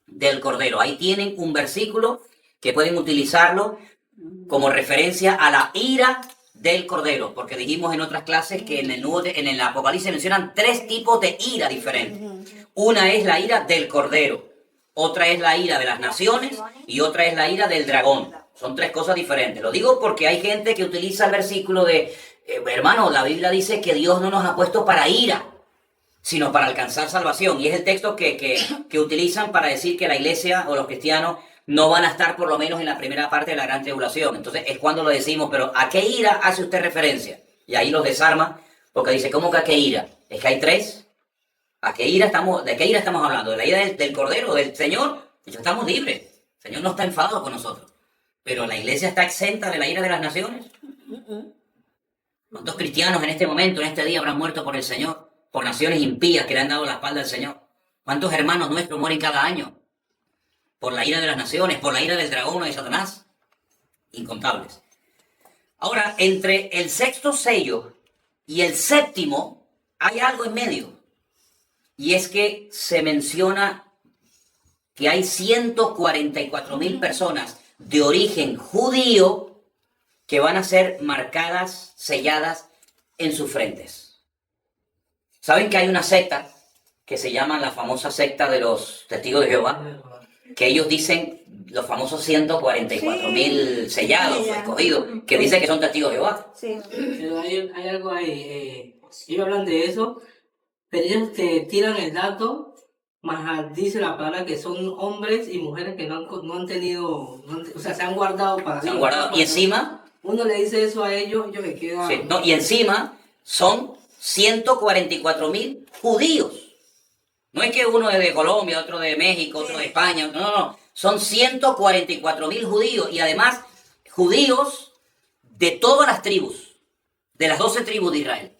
del Cordero. Ahí tienen un versículo que pueden utilizarlo como referencia a la ira del Cordero, porque dijimos en otras clases que en el Apocalipsis mencionan 3 tipos de ira diferentes. Una es la ira del Cordero, otra es la ira de las naciones y otra es la ira del dragón. Son 3 cosas diferentes. Lo digo porque hay gente que utiliza el versículo de, hermano, la Biblia dice que Dios no nos ha puesto para ira, sino para alcanzar salvación. Y es el texto que utilizan para decir que la iglesia o los cristianos no van a estar por lo menos en la primera parte de la gran tribulación. Entonces es cuando lo decimos, pero ¿a qué ira hace usted referencia? Y ahí los desarma, porque dice, ¿cómo que a qué ira? Es que hay tres. ¿A qué ira ¿De qué ira estamos hablando? ¿De la ira del Cordero, del Señor? Y ya estamos libres. El Señor no está enfadado con nosotros. Pero la iglesia está exenta de la ira de las naciones. ¿Cuántos cristianos en este momento, en este día, habrán muerto por el Señor? Por naciones impías que le han dado la espalda al Señor. ¿Cuántos hermanos nuestros mueren cada año? Por la ira de las naciones, por la ira del dragón o de Satanás. Incontables. Ahora, entre el sexto sello y el séptimo, hay algo en medio. Y es que se menciona que hay 144,000 personas de origen judío que van a ser marcadas, selladas en sus frentes. ¿Saben que hay una secta que se llama la famosa secta de los testigos de Jehová? Que ellos dicen, los famosos 144,000 sellados, Sí, escogidos, que dicen que son testigos de Jehová. Sí. Pero hay algo ahí, ellos hablan de eso, pero ellos te tiran el dato, más dice la palabra que son hombres y mujeres que no han tenido, o sea, se han guardado para Se han guardado. Y encima, uno le dice eso a ellos le queda... sí, no, y encima son 144,000 judíos. No es que uno es de Colombia, otro de México, otro de España, no. Son 144,000 judíos y además judíos de todas las tribus, de las 12 tribus de Israel.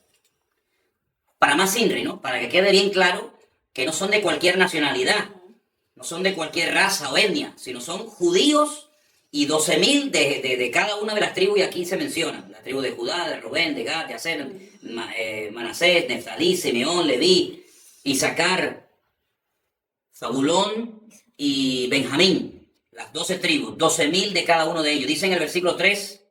Para más INRI, ¿no? Para que quede bien claro que no son de cualquier nacionalidad, no son de cualquier raza o etnia, sino son judíos y 12,000 de cada una de las tribus, y aquí se mencionan, la tribu de Judá, de Rubén, de Gad, de Aser, Manasés, Neftalí, Simeón, Leví, Isaacar, Zabulón y Benjamín, las 12 tribus, 12,000 de cada uno de ellos. Dice en el versículo 3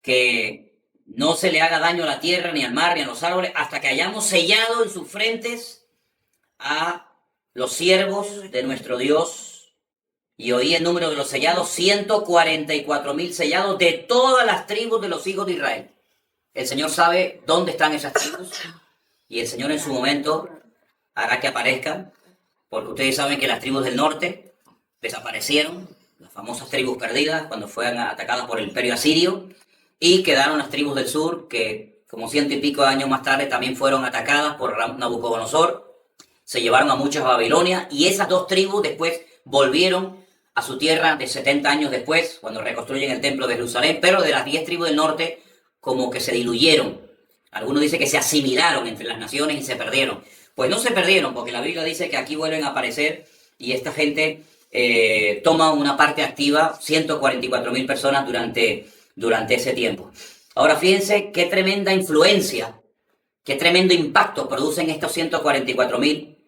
que no se le haga daño a la tierra, ni al mar, ni a los árboles, hasta que hayamos sellado en sus frentes a los siervos de nuestro Dios. Y oí el número de los sellados, 144,000 sellados de todas las tribus de los hijos de Israel. El Señor sabe dónde están esas tribus, y el Señor en su momento hará que aparezcan, porque ustedes saben que las tribus del norte desaparecieron, las famosas tribus perdidas, cuando fueron atacadas por el imperio asirio, y quedaron las tribus del sur, que como 100 y pico de años más tarde también fueron atacadas por Nabucodonosor, se llevaron a muchos a Babilonia, y esas dos tribus después volvieron a su tierra de 70 años después, cuando reconstruyen el templo de Jerusalén, pero de las 10 tribus del norte como que se diluyeron. Algunos dicen que se asimilaron entre las naciones y se perdieron. Pues no se perdieron, porque la Biblia dice que aquí vuelven a aparecer y esta gente toma una parte activa, 144,000 personas durante ese tiempo. Ahora fíjense qué tremenda influencia, qué tremendo impacto producen estos 144,000,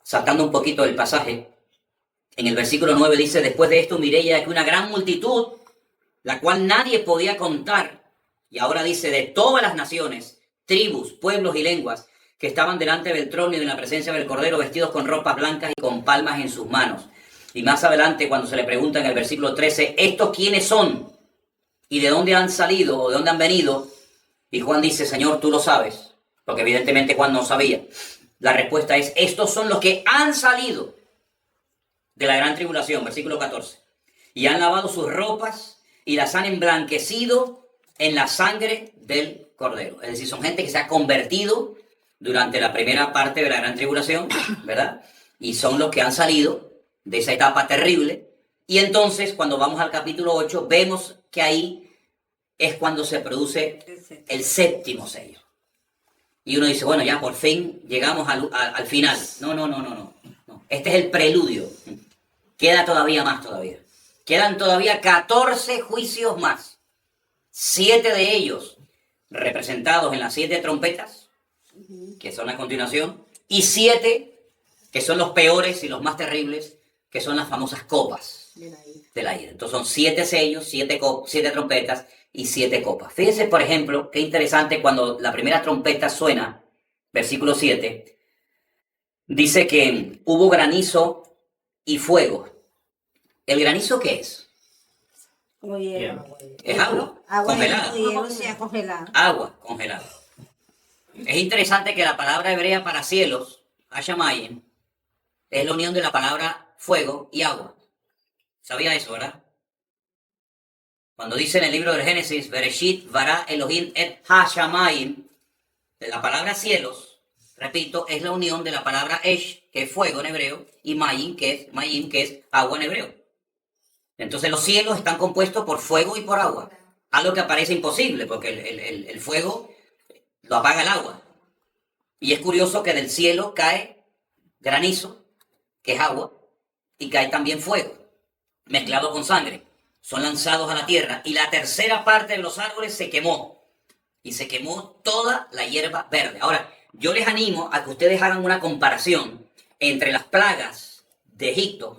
saltando un poquito del pasaje. En el versículo 9 dice, después de esto miré ya que una gran multitud, la cual nadie podía contar, y ahora dice, de todas las naciones, tribus, pueblos y lenguas, que estaban delante del trono y de la presencia del Cordero, vestidos con ropas blancas y con palmas en sus manos. Y más adelante, cuando se le pregunta en el versículo 13, ¿estos quiénes son? ¿Y de dónde han salido o de dónde han venido? Y Juan dice, Señor, tú lo sabes, porque evidentemente Juan no sabía. La respuesta es, estos son los que han salido de la gran tribulación, versículo 14. Y han lavado sus ropas y las han emblanquecido en la sangre del Cordero. Es decir, son gente que se ha convertido durante la primera parte de la gran tribulación, ¿verdad? Y son los que han salido de esa etapa terrible. Y entonces, cuando vamos al capítulo 8, vemos que ahí es cuando se produce el séptimo sello. Y uno dice, bueno, ya por fin llegamos al final. No. Este es el preludio. Queda todavía más todavía. Quedan todavía 14 juicios más. 7 de ellos representados en las 7 trompetas, que son a continuación, y 7 que son los peores y los más terribles, que son las famosas copas de la ira. Entonces son 7 sellos, 7 trompetas y 7 copas. Fíjense, por ejemplo, qué interesante cuando la primera trompeta suena, versículo 7, dice que hubo granizo y fuego. ¿El granizo qué es? Como hielo. Es agua Agua congelada. y hielo se ha congelado. Agua congelada. Es interesante que la palabra hebrea para cielos, Hashamayim, es la unión de la palabra fuego y agua. ¿Sabía eso, verdad? Cuando dice en el libro del Génesis, Bereshit bara Elohim et Hashamayim, la palabra cielos, repito, es la unión de la palabra Esh, que es fuego en hebreo, y Mayim, que es agua en hebreo. Entonces los cielos están compuestos por fuego y por agua. Algo que parece imposible, porque el fuego lo apaga el agua. Y es curioso que del cielo cae granizo, que es agua, y cae también fuego, mezclado con sangre. Son lanzados a la tierra, y la tercera parte de los árboles se quemó. Y se quemó toda la hierba verde. Ahora, yo les animo a que ustedes hagan una comparación entre las plagas de Egipto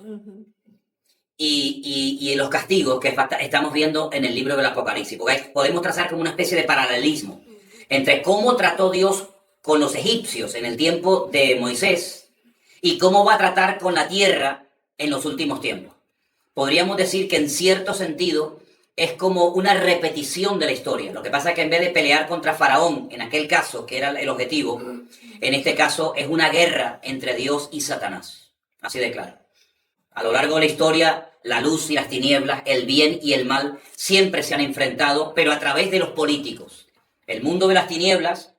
y los castigos que estamos viendo en el libro del Apocalipsis. Porque podemos trazar como una especie de paralelismo entre cómo trató Dios con los egipcios en el tiempo de Moisés y cómo va a tratar con la tierra en los últimos tiempos. Podríamos decir que en cierto sentido es como una repetición de la historia. Lo que pasa es que en vez de pelear contra Faraón, en aquel caso, que era el objetivo, en este caso es una guerra entre Dios y Satanás. Así de claro. A lo largo de la historia, la luz y las tinieblas, el bien y el mal, siempre se han enfrentado, pero a través de los políticos. El mundo de las tinieblas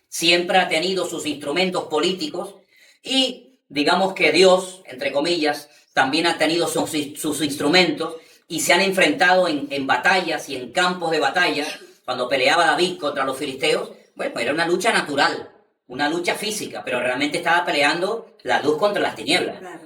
siempre ha tenido sus instrumentos políticos y digamos que Dios, entre comillas, también ha tenido sus instrumentos y se han enfrentado en batallas y en campos de batalla. Cuando peleaba David contra los filisteos, bueno, era una lucha natural, una lucha física, pero realmente estaba peleando la luz contra las tinieblas. Claro.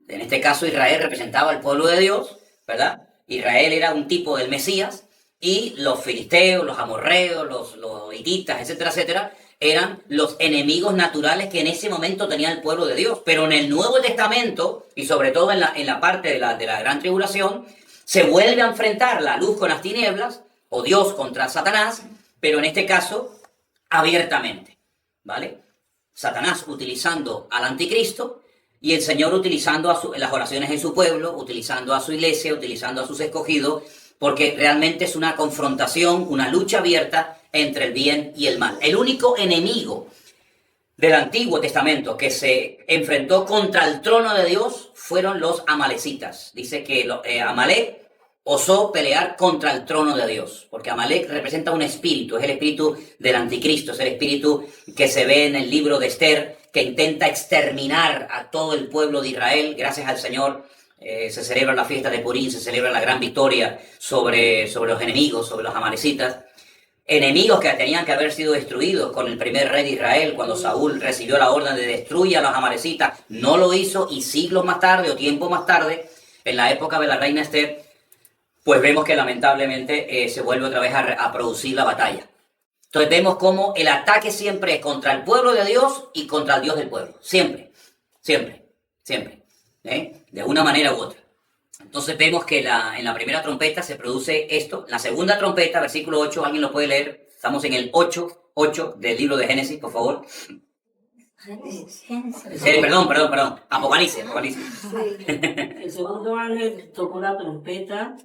En este caso Israel representaba al pueblo de Dios, ¿verdad? Israel era un tipo del Mesías y los filisteos, los amorreos, los hititas, etcétera, etcétera, eran los enemigos naturales que en ese momento tenía el pueblo de Dios. Pero en el Nuevo Testamento, y sobre todo en la parte de la Gran Tribulación, se vuelve a enfrentar la luz con las tinieblas, o Dios contra Satanás, pero en este caso, abiertamente, ¿vale? Satanás utilizando al anticristo, y el Señor utilizando las oraciones de su pueblo, utilizando a su iglesia, utilizando a sus escogidos, porque realmente es una confrontación, una lucha abierta entre el bien y el mal. El único enemigo del Antiguo Testamento que se enfrentó contra el trono de Dios fueron los amalecitas. Dice que Amalek osó pelear contra el trono de Dios, porque Amalek representa un espíritu, es el espíritu del anticristo, es el espíritu que se ve en el libro de Esther, que intenta exterminar a todo el pueblo de Israel. Gracias al Señor se celebra la fiesta de Purim, se celebra la gran victoria sobre los enemigos, sobre los amalecitas. Enemigos que tenían que haber sido destruidos con el primer rey de Israel, cuando Saúl recibió la orden de destruir a los amalecitas, no lo hizo, y siglos más tarde o tiempo más tarde, en la época de la reina Esther, pues vemos que lamentablemente se vuelve otra vez a producir la batalla. Entonces vemos cómo el ataque siempre es contra el pueblo de Dios y contra el Dios del pueblo. Siempre, siempre, siempre. De una manera u otra. Entonces vemos que en la primera trompeta se produce esto. La segunda trompeta, versículo 8, ¿alguien lo puede leer? Estamos en el 8 del libro de Génesis, por favor. Perdón. Apocalipsis. El segundo ángel tocó la trompeta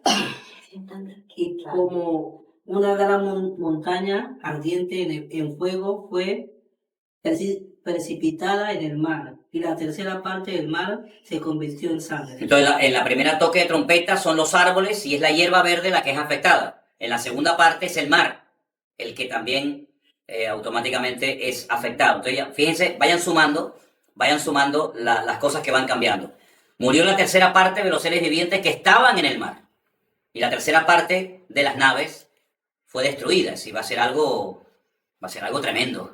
y como una gran montaña ardiente en fuego fue precipitada en el mar, y la tercera parte del mar se convirtió en sangre. Entonces en la primera toque de trompeta son los árboles y es la hierba verde la que es afectada. En la segunda parte es el mar, el que también automáticamente es afectado. Entonces ya, fíjense, vayan sumando las cosas que van cambiando. Murió la tercera parte de los seres vivientes que estaban en el mar, y la tercera parte de las naves fue destruida. Y va a ser algo tremendo.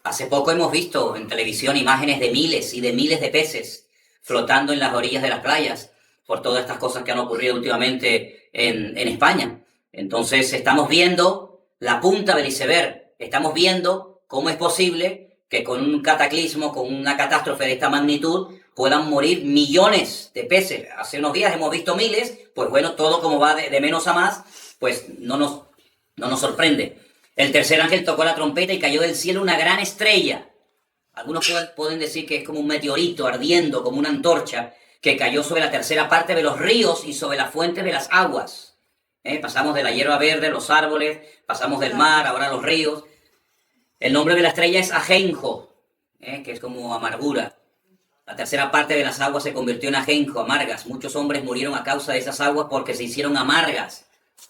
Hace poco hemos visto en televisión imágenes de miles y de miles de peces flotando en las orillas de las playas por todas estas cosas que han ocurrido últimamente en España. Entonces estamos viendo la punta del iceberg. Estamos viendo cómo es posible que con un cataclismo, con una catástrofe de esta magnitud, puedan morir millones de peces. Hace unos días hemos visto miles, pues bueno, todo como va de menos a más, pues no nos sorprende. El tercer ángel tocó la trompeta y cayó del cielo una gran estrella. Algunos pueden decir que es como un meteorito ardiendo, como una antorcha, que cayó sobre la tercera parte de los ríos y sobre las fuentes de las aguas. Pasamos de la hierba verde, los árboles, pasamos del mar, ahora los ríos. El nombre de la estrella es ajenjo, que es como amargura. La tercera parte de las aguas se convirtió en ajenjo, amargas. Muchos hombres murieron a causa de esas aguas porque se hicieron amargas.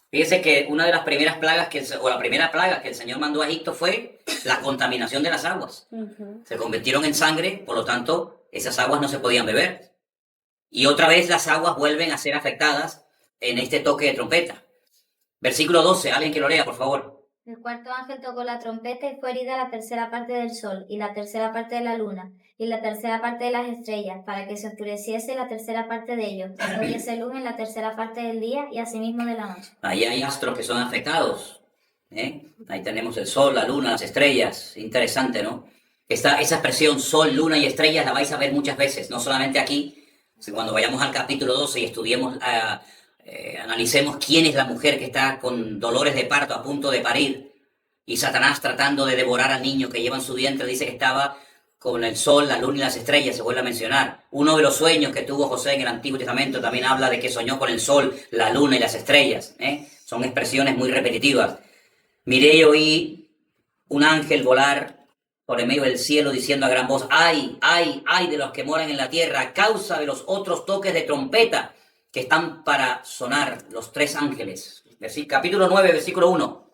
Fíjense que una de las primeras plagas o la primera plaga que el Señor mandó a Egipto fue la contaminación de las aguas. Se convirtieron en sangre, por lo tanto, esas aguas no se podían beber. Y otra vez las aguas vuelven a ser afectadas en este toque de trompeta. Versículo 12, alguien que lo lea, por favor. El cuarto ángel tocó la trompeta y fue herida la tercera parte del sol, y la tercera parte de la luna, y la tercera parte de las estrellas, para que se oscureciese la tercera parte de ellos, y no diese luz en la tercera parte del día y asimismo de la noche. Ahí hay astros que son afectados. Ahí tenemos el sol, la luna, las estrellas. Interesante, ¿no? Esa expresión sol, luna y estrellas la vais a ver muchas veces, no solamente aquí. Cuando vayamos al capítulo 12 y estudiemos, analicemos quién es la mujer que está con dolores de parto a punto de parir y Satanás tratando de devorar al niño que lleva en su vientre, dice que estaba con el sol, la luna y las estrellas, se vuelve a mencionar. Uno de los sueños que tuvo José en el Antiguo Testamento también habla de que soñó con el sol, la luna y las estrellas. Son expresiones muy repetitivas. Miré y oí un ángel volar por el medio del cielo diciendo a gran voz, ¡ay, ay, ay de los que moran en la tierra a causa de los otros toques de trompeta que están para sonar, los tres ángeles! Capítulo 9, versículo 1.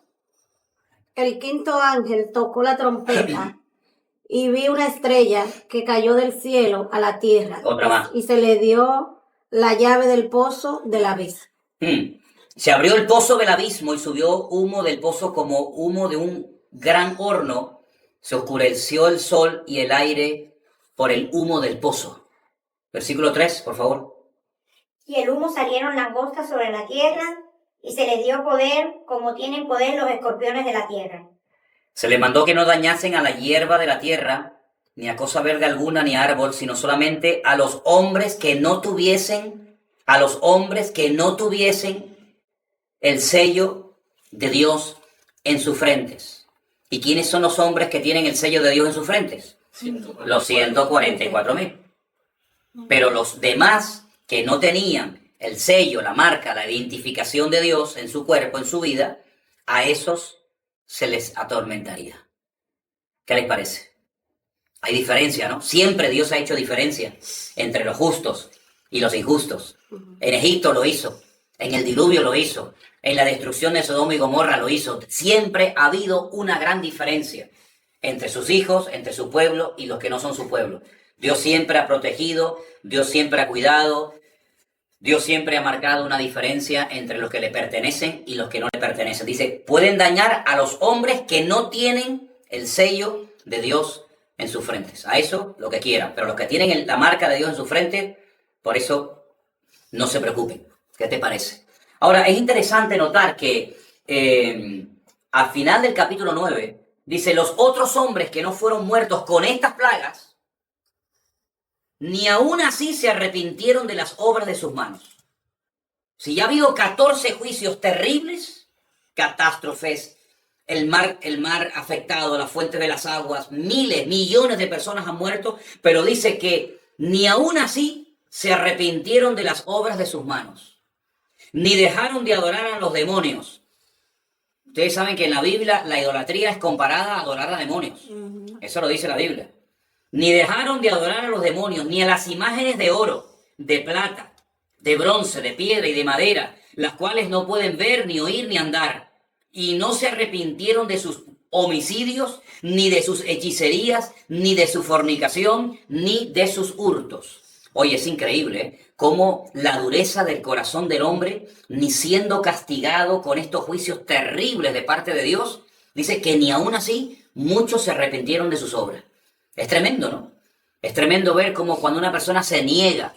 El quinto ángel tocó la trompeta y vi una estrella que cayó del cielo a la tierra. Otra más. Y se le dio la llave del pozo del abismo. Se abrió el pozo del abismo y subió humo del pozo como humo de un gran horno. Se oscureció el sol y el aire por el humo del pozo. Versículo 3, por favor. Y el humo salieron langostas sobre la tierra, y se les dio poder como tienen poder los escorpiones de la tierra. Se les mandó que no dañasen a la hierba de la tierra, ni a cosa verde alguna, ni a árbol, sino solamente a los hombres que no tuviesen el sello de Dios en sus frentes. ¿Y quiénes son los hombres que tienen el sello de Dios en sus frentes? Los 144,000. Pero los demás que no tenían el sello, la marca, la identificación de Dios en su cuerpo, en su vida, a esos se les atormentaría. ¿Qué les parece? Hay diferencia, ¿no? Siempre Dios ha hecho diferencia entre los justos y los injustos. En Egipto lo hizo, en el diluvio lo hizo, en la destrucción de Sodoma y Gomorra lo hizo. Siempre ha habido una gran diferencia entre sus hijos, entre su pueblo y los que no son su pueblo. Dios siempre ha protegido, Dios siempre ha cuidado, Dios siempre ha marcado una diferencia entre los que le pertenecen y los que no le pertenecen. Dice, pueden dañar a los hombres que no tienen el sello de Dios en sus frentes. A eso lo que quieran, pero los que tienen la marca de Dios en su frente, por eso no se preocupen. ¿Qué te parece? Ahora, es interesante notar que al final del capítulo 9, dice, los otros hombres que no fueron muertos con estas plagas, ni aún así se arrepintieron de las obras de sus manos. Si ya ha habido 14 juicios terribles, catástrofes, el mar afectado, la fuente de las aguas, miles, millones de personas han muerto, pero dice que ni aún así se arrepintieron de las obras de sus manos, ni dejaron de adorar a los demonios. Ustedes saben que en la Biblia la idolatría es comparada a adorar a demonios. Eso lo dice la Biblia. Ni dejaron de adorar a los demonios, ni a las imágenes de oro, de plata, de bronce, de piedra y de madera, las cuales no pueden ver, ni oír, ni andar. Y no se arrepintieron de sus homicidios, ni de sus hechicerías, ni de su fornicación, ni de sus hurtos. Oye, es increíble, ¿eh? Cómo la dureza del corazón del hombre, ni siendo castigado con estos juicios terribles de parte de Dios, dice que ni aún así muchos se arrepintieron de sus obras. Es tremendo, ¿no? Es tremendo ver cómo cuando una persona se niega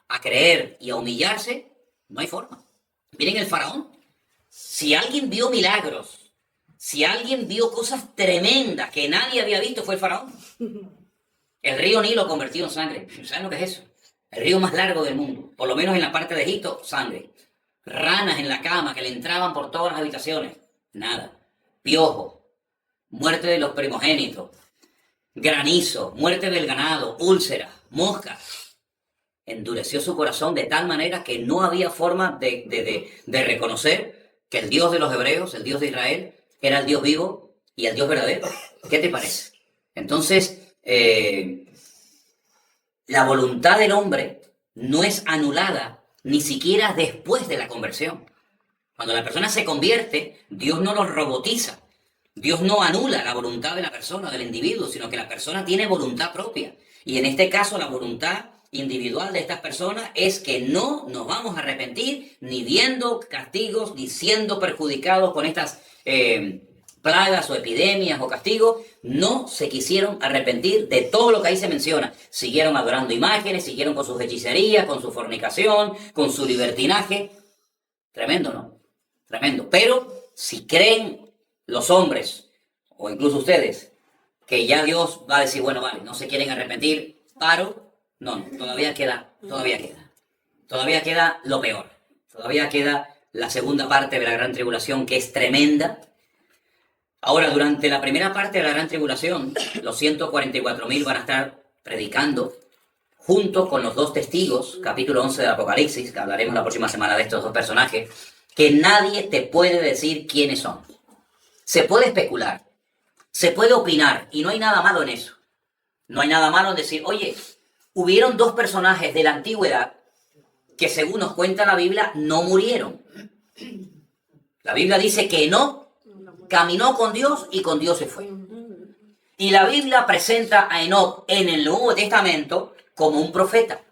a creer y a humillarse, no hay forma. Miren el faraón. Si alguien vio milagros, si alguien vio cosas tremendas que nadie había visto, fue el faraón. El río Nilo convertido en sangre. ¿Saben lo que es eso? El río más largo del mundo. Por lo menos en la parte de Egipto, sangre. Ranas en la cama que le entraban por todas las habitaciones. Nada. Piojo. Muerte de los primogénitos. Granizo, muerte del ganado, úlceras, moscas. Endureció su corazón de tal manera que no había forma de reconocer que el Dios de los hebreos, el Dios de Israel, era el Dios vivo y al Dios verdadero. ¿Qué te parece? Entonces, la voluntad del hombre no es anulada ni siquiera después de la conversión. Cuando la persona se convierte, Dios no lo robotiza. Dios no anula la voluntad de la persona, del individuo, sino que la persona tiene voluntad propia. Y en este caso, la voluntad individual de estas personas es que no nos vamos a arrepentir ni viendo castigos, ni siendo perjudicados con estas plagas o epidemias o castigos. No se quisieron arrepentir de todo lo que ahí se menciona. Siguieron adorando imágenes, siguieron con sus hechicerías, con su fornicación, con su libertinaje. Tremendo, ¿no? Tremendo. Pero si creen los hombres, o incluso ustedes, que ya Dios va a decir, bueno, vale, no se quieren arrepentir, paro. No, todavía queda lo peor. Todavía queda la segunda parte de la gran tribulación, que es tremenda. Ahora, durante la primera parte de la gran tribulación, los 144.000 van a estar predicando junto con los dos testigos, capítulo 11 del Apocalipsis, que hablaremos la próxima semana de estos dos personajes, que nadie te puede decir quiénes son. Se puede especular, se puede opinar, y no hay nada malo en eso. No hay nada malo en decir, oye, hubieron dos personajes de la antigüedad que, según nos cuenta la Biblia, no murieron. La Biblia dice que Enoc caminó con Dios y con Dios se fue. Y la Biblia presenta a Enoc en el Nuevo Testamento como un profeta,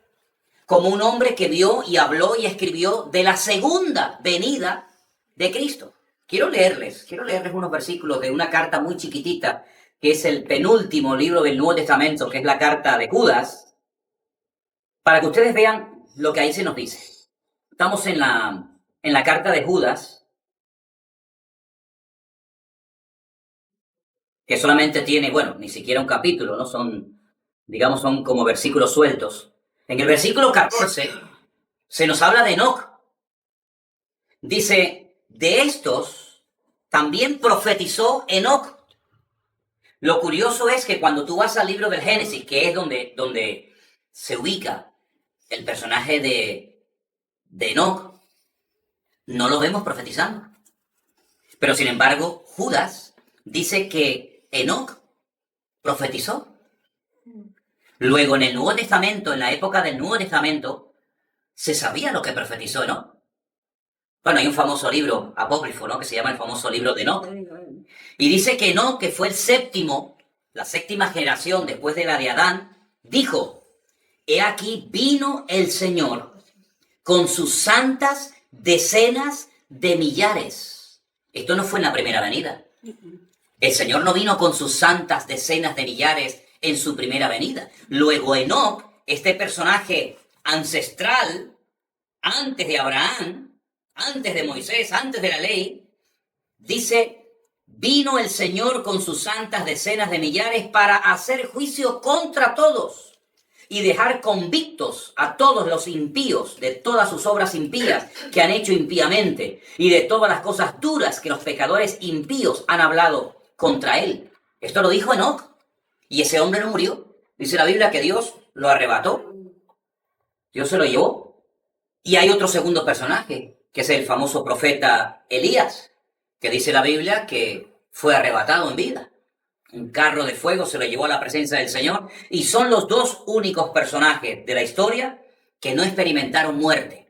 como un hombre que vio y habló y escribió de la segunda venida de Cristo. Quiero leerles unos versículos de una carta muy chiquitita, que es el penúltimo libro del Nuevo Testamento, que es la carta de Judas, para que ustedes vean lo que ahí se nos dice. Estamos en la carta de Judas, que solamente tiene, bueno, ni siquiera un capítulo, ¿no? Son como versículos sueltos. En el versículo 14 se nos habla de Enoc. Dice, de estos también profetizó Enoc. Lo curioso es que cuando tú vas al libro del Génesis, que es donde se ubica el personaje de Enoc, no lo vemos profetizando. Pero sin embargo, Judas dice que Enoc profetizó. Luego en el Nuevo Testamento, en la época del Nuevo Testamento, se sabía lo que profetizó Enoc. Bueno, hay un famoso libro apócrifo, ¿no?, que se llama el famoso libro de Enoc. Y dice que Enoc, que fue la séptima generación después de la de Adán, dijo, he aquí vino el Señor con sus santas decenas de millares. Esto no fue en la primera venida. El Señor no vino con sus santas decenas de millares en su primera venida. Luego Enoc, este personaje ancestral, antes de Abraham, antes de Moisés, antes de la ley, dice, vino el Señor con sus santas decenas de millares para hacer juicio contra todos y dejar convictos a todos los impíos de todas sus obras impías que han hecho impíamente y de todas las cosas duras que los pecadores impíos han hablado contra él. Esto lo dijo Enoc. Y ese hombre no murió. Dice la Biblia que Dios lo arrebató. Dios se lo llevó. Y hay otro segundo personaje, que es el famoso profeta Elías, que dice la Biblia que fue arrebatado en vida. Un carro de fuego se lo llevó a la presencia del Señor. Y son los dos únicos personajes de la historia que no experimentaron muerte.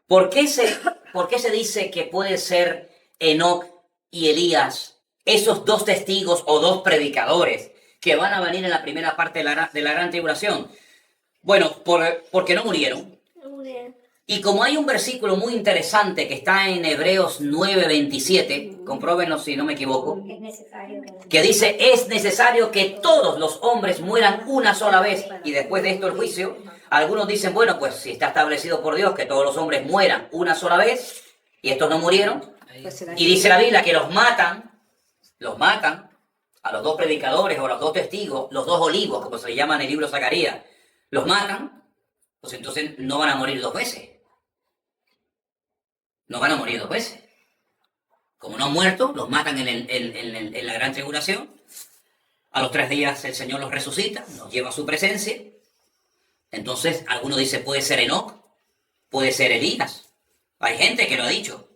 ¿Por qué se dice que puede ser Enoc y Elías esos dos testigos o dos predicadores que van a venir en la primera parte de la gran tribulación? Bueno, porque no murieron. Y como hay un versículo muy interesante que está en Hebreos 9:27, compróbenlo si no me equivoco, que dice, es necesario que todos los hombres mueran una sola vez y después de esto el juicio. Algunos dicen, bueno, pues si está establecido por Dios que todos los hombres mueran una sola vez y estos no murieron, y dice la Biblia que los matan a los dos predicadores o a los dos testigos, los dos olivos, como se le llama en el libro de Zacarías, los matan, pues entonces no van a morir dos veces. No van a morir dos veces. Como no han muerto, los matan en la gran tribulación. A los 3 días el Señor los resucita, los lleva a su presencia. Entonces, algunos dicen, puede ser Enoc, puede ser Elías. Hay gente que lo ha dicho,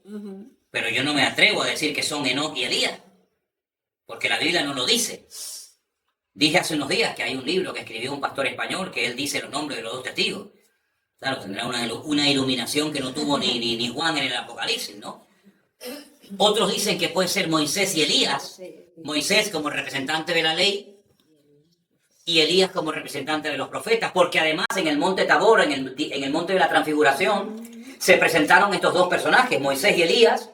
pero yo no me atrevo a decir que son Enoc y Elías. porque la Biblia no lo dice. Dije hace unos días que hay un libro que escribió un pastor español que él dice los nombres de los 2 testigos. Claro, tendrá una iluminación que no tuvo ni Juan en el Apocalipsis, ¿no? Otros dicen que puede ser Moisés y Elías. Moisés como representante de la ley y Elías como representante de los profetas, porque además en el monte Tabor, en el monte de la Transfiguración, se presentaron estos 2 personajes, Moisés y Elías,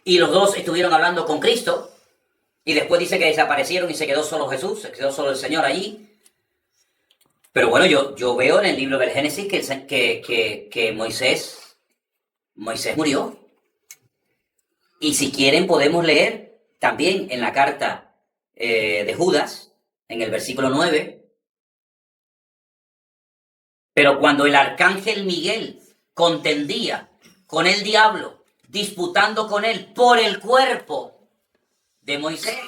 y los 2 estuvieron hablando con Cristo, y después dice que desaparecieron y se quedó solo Jesús, se quedó solo el Señor allí. Pero bueno, yo veo en el libro del Génesis que Moisés murió. Y si quieren podemos leer también en la carta de Judas, en el versículo 9. Pero cuando el arcángel Miguel contendía con el diablo, disputando con él por el cuerpo de Moisés,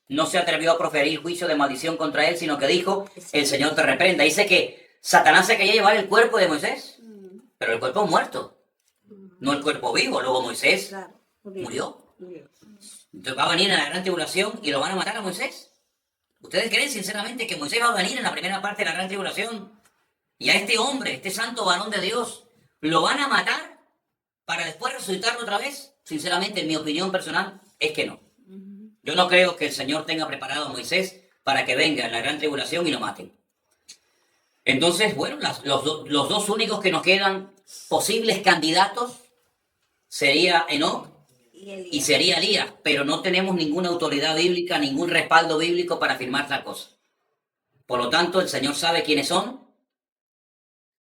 no se atrevió a proferir juicio de maldición contra él, sino que dijo, el Señor te reprenda. Dice que Satanás se quería llevar el cuerpo de Moisés, pero el cuerpo muerto, no el cuerpo vivo. Luego Moisés murió. Entonces va a venir en la gran tribulación y lo van a matar a Moisés. ¿Ustedes creen sinceramente que Moisés va a venir en la primera parte de la gran tribulación? Y a este hombre, este santo varón de Dios, ¿lo van a matar para después resucitarlo otra vez? Sinceramente, en mi opinión personal, es que no. Yo no creo que el Señor tenga preparado a Moisés para que venga en la gran tribulación y lo maten. Entonces, bueno, los 2 únicos que nos quedan posibles candidatos sería Enoc y sería Elías, pero no tenemos ninguna autoridad bíblica, ningún respaldo bíblico para afirmar tal cosa. Por lo tanto, el Señor sabe quiénes son.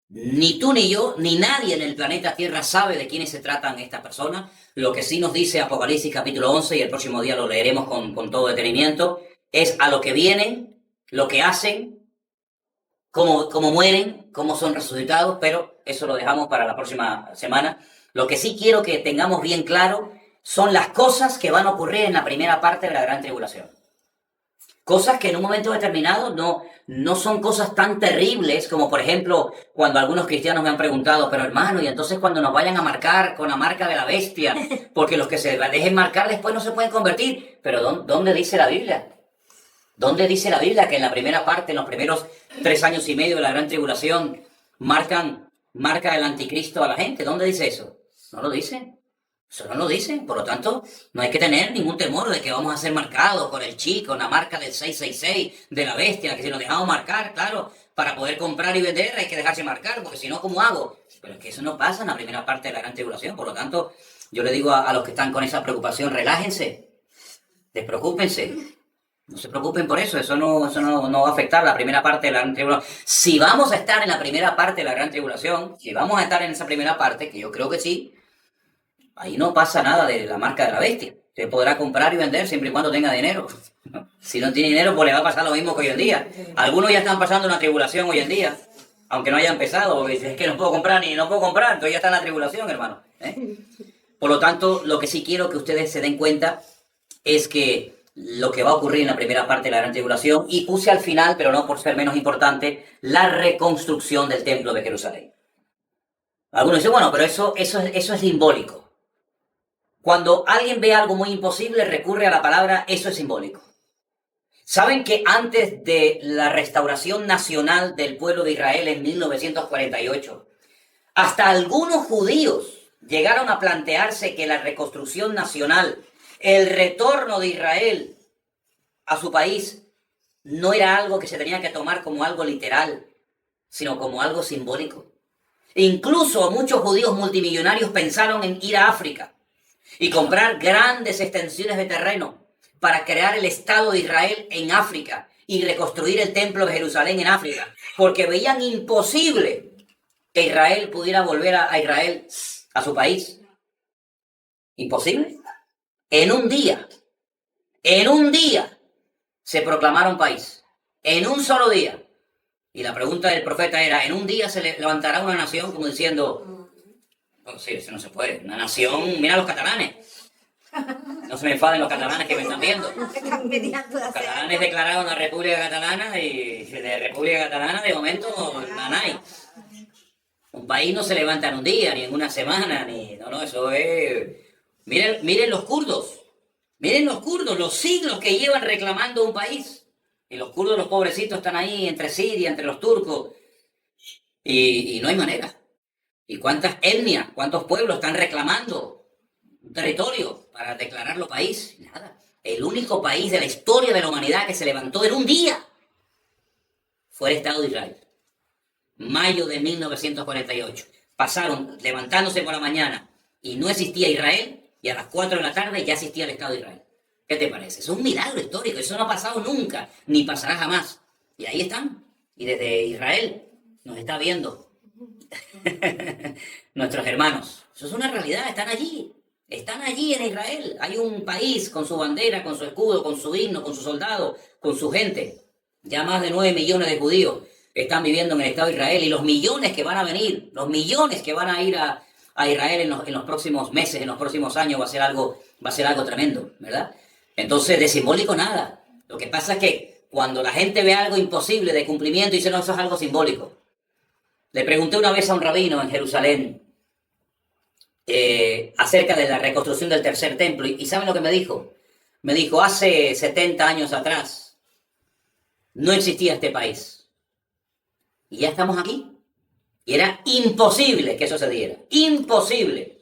Ni tú ni yo, ni nadie en el planeta Tierra sabe de quiénes se tratan estas personas. Lo que sí nos dice Apocalipsis capítulo 11, y el próximo día lo leeremos con todo detenimiento, es a lo que vienen, lo que hacen, cómo mueren, cómo son resucitados, pero eso lo dejamos para la próxima semana. Lo que sí quiero que tengamos bien claro son las cosas que van a ocurrir en la primera parte de la gran tribulación. Cosas que en un momento determinado no son cosas tan terribles como, por ejemplo, cuando algunos cristianos me han preguntado, pero hermano, y entonces cuando nos vayan a marcar con la marca de la bestia, porque los que se dejen marcar después no se pueden convertir. Pero ¿dónde dice la Biblia? ¿Dónde dice la Biblia que en la primera parte, en los primeros 3 años y medio de la gran tribulación, marca el anticristo a la gente? ¿Dónde dice eso? ¿No lo dice? Eso no lo dice. Por lo tanto, no hay que tener ningún temor de que vamos a ser marcados con el chip, con la marca del 666 de la bestia, que si nos dejamos marcar, claro, para poder comprar y vender hay que dejarse marcar, porque si no, ¿cómo hago? Pero es que eso no pasa en la primera parte de la gran tribulación. Por lo tanto, yo le digo a los que están con esa preocupación, relájense, despreocúpense. No se preocupen por eso, eso no va a afectar la primera parte de la gran tribulación. Si vamos a estar en la primera parte de la gran tribulación, si vamos a estar en esa primera parte, que yo creo que sí, ahí no pasa nada de la marca de la bestia. Usted podrá comprar y vender siempre y cuando tenga dinero. Si no tiene dinero, pues le va a pasar lo mismo que hoy en día. Algunos ya están pasando una tribulación hoy en día, aunque no haya empezado, porque dicen, es que no puedo comprar, entonces ya está en la tribulación, hermano. Por lo tanto, lo que sí quiero que ustedes se den cuenta es que lo que va a ocurrir en la primera parte de la gran tribulación, y puse al final, pero no por ser menos importante, la reconstrucción del templo de Jerusalén. Algunos dicen, bueno, pero eso es simbólico. Cuando alguien ve algo muy imposible, recurre a la palabra, eso es simbólico. ¿Saben que antes de la restauración nacional del pueblo de Israel en 1948, hasta algunos judíos llegaron a plantearse que la reconstrucción nacional, el retorno de Israel a su país, no era algo que se tenía que tomar como algo literal, sino como algo simbólico? Incluso muchos judíos multimillonarios pensaron en ir a África y comprar grandes extensiones de terreno para crear el Estado de Israel en África y reconstruir el Templo de Jerusalén en África, porque veían imposible que Israel pudiera volver a Israel, a su país. ¿Imposible? En un día se proclamaron país, en un solo día. Y la pregunta del profeta era, ¿en un día se levantará una nación? Como diciendo, oh, sí, eso no se puede, una nación, mira los catalanes. No se me enfaden los catalanes que me están viendo. Los catalanes declararon la República Catalana y de República Catalana de momento nada hay. Un país no se levanta en un día, ni en una semana, ni... No, eso es... Miren los kurdos. Miren los kurdos, los siglos que llevan reclamando un país. Y los kurdos, los pobrecitos, están ahí entre Siria, entre los turcos. Y no hay manera. ¿Y cuántas etnias, cuántos pueblos están reclamando un territorio para declararlo país? Nada. El único país de la historia de la humanidad que se levantó en un día fue el Estado de Israel. Mayo de 1948. Pasaron levantándose por la mañana y no existía Israel, y a las 4 de la tarde ya existía el Estado de Israel. ¿Qué te parece? Es un milagro histórico, eso no ha pasado nunca, ni pasará jamás. Y ahí están. Y desde Israel nos está viendo nuestros hermanos. Eso es una realidad, están allí. Están allí en Israel. Hay un país con su bandera, con su escudo, con su himno, con sus soldados, con su gente. Ya más de 9 millones de judíos están viviendo en el Estado de Israel, y los millones que van a venir, los millones que van a ir a Israel en los próximos meses, en los próximos años, va a ser algo tremendo, ¿verdad? Entonces, de simbólico nada. Lo que pasa es que cuando la gente ve algo imposible de cumplimiento, dice, no, eso es algo simbólico. Le pregunté una vez a un rabino en Jerusalén acerca de la reconstrucción del tercer templo, y ¿saben lo que me dijo? Me dijo, hace 70 años atrás no existía este país. Y ya estamos aquí. Y era imposible que eso se diera. Imposible.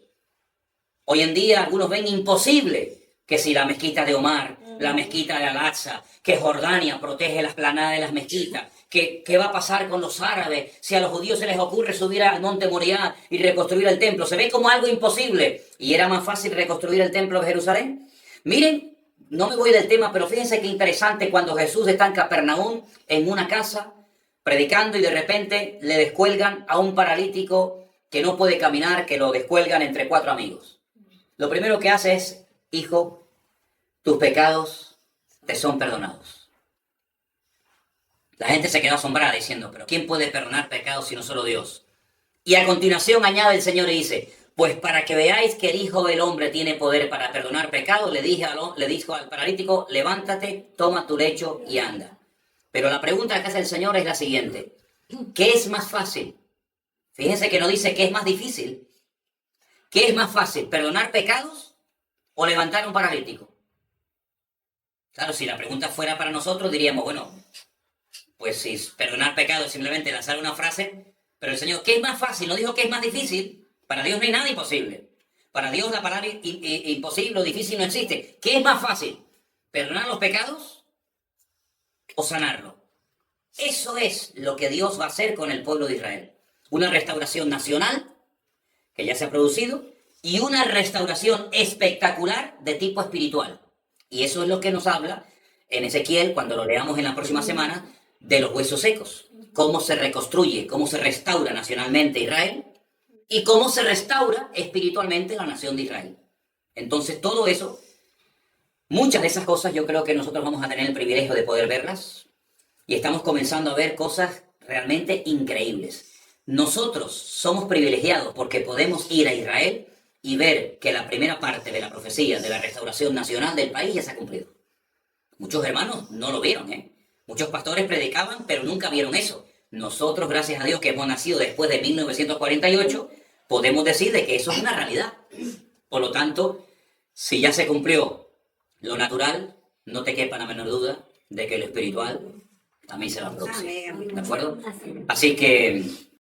Hoy en día algunos ven imposible que si la mezquita de Omar, la mezquita de Al-Aqsa, que Jordania protege las planadas de las mezquitas, ¿qué va a pasar con los árabes si a los judíos se les ocurre subir al monte Moriah y reconstruir el templo? Se ve como algo imposible. ¿Y era más fácil reconstruir el templo de Jerusalén? Miren, no me voy del tema, pero fíjense qué interesante cuando Jesús está en Capernaum, en una casa, predicando, y de repente le descuelgan a un paralítico que no puede caminar, que lo descuelgan entre 4 amigos. Lo primero que hace es, hijo, tus pecados te son perdonados. La gente se quedó asombrada diciendo, pero ¿quién puede perdonar pecados sino solo Dios? Y a continuación añade el Señor y dice, pues para que veáis que el Hijo del Hombre tiene poder para perdonar pecados, le dijo al paralítico, levántate, toma tu lecho y anda. Pero la pregunta que hace el Señor es la siguiente. ¿Qué es más fácil? Fíjense que no dice qué es más difícil. ¿Qué es más fácil? ¿Perdonar pecados o levantar a un paralítico? Claro, si la pregunta fuera para nosotros, diríamos, bueno, pues si perdonar pecados es simplemente lanzar una frase, pero el Señor, ¿qué es más fácil? No dijo qué es más difícil. Para Dios no hay nada imposible. Para Dios la palabra imposible o difícil no existe. ¿Qué es más fácil? ¿Perdonar los pecados o sanarlo? Eso es lo que Dios va a hacer con el pueblo de Israel. Una restauración nacional, que ya se ha producido, y una restauración espectacular de tipo espiritual. Y eso es lo que nos habla en Ezequiel, cuando lo leamos en la próxima semana, de los huesos secos. Cómo se reconstruye, cómo se restaura nacionalmente Israel, y cómo se restaura espiritualmente la nación de Israel. Entonces todo eso, muchas de esas cosas yo creo que nosotros vamos a tener el privilegio de poder verlas, y estamos comenzando a ver cosas realmente increíbles. Nosotros somos privilegiados porque podemos ir a Israel y ver que la primera parte de la profecía de la restauración nacional del país ya se ha cumplido. Muchos hermanos no lo vieron, ¿eh? Muchos pastores predicaban, pero nunca vieron eso. Nosotros, gracias a Dios que hemos nacido después de 1948, podemos decir de que eso es una realidad. Por lo tanto, si ya se cumplió lo natural, no te quepa la menor duda de que lo espiritual también se va a producir. ¿De acuerdo? Así que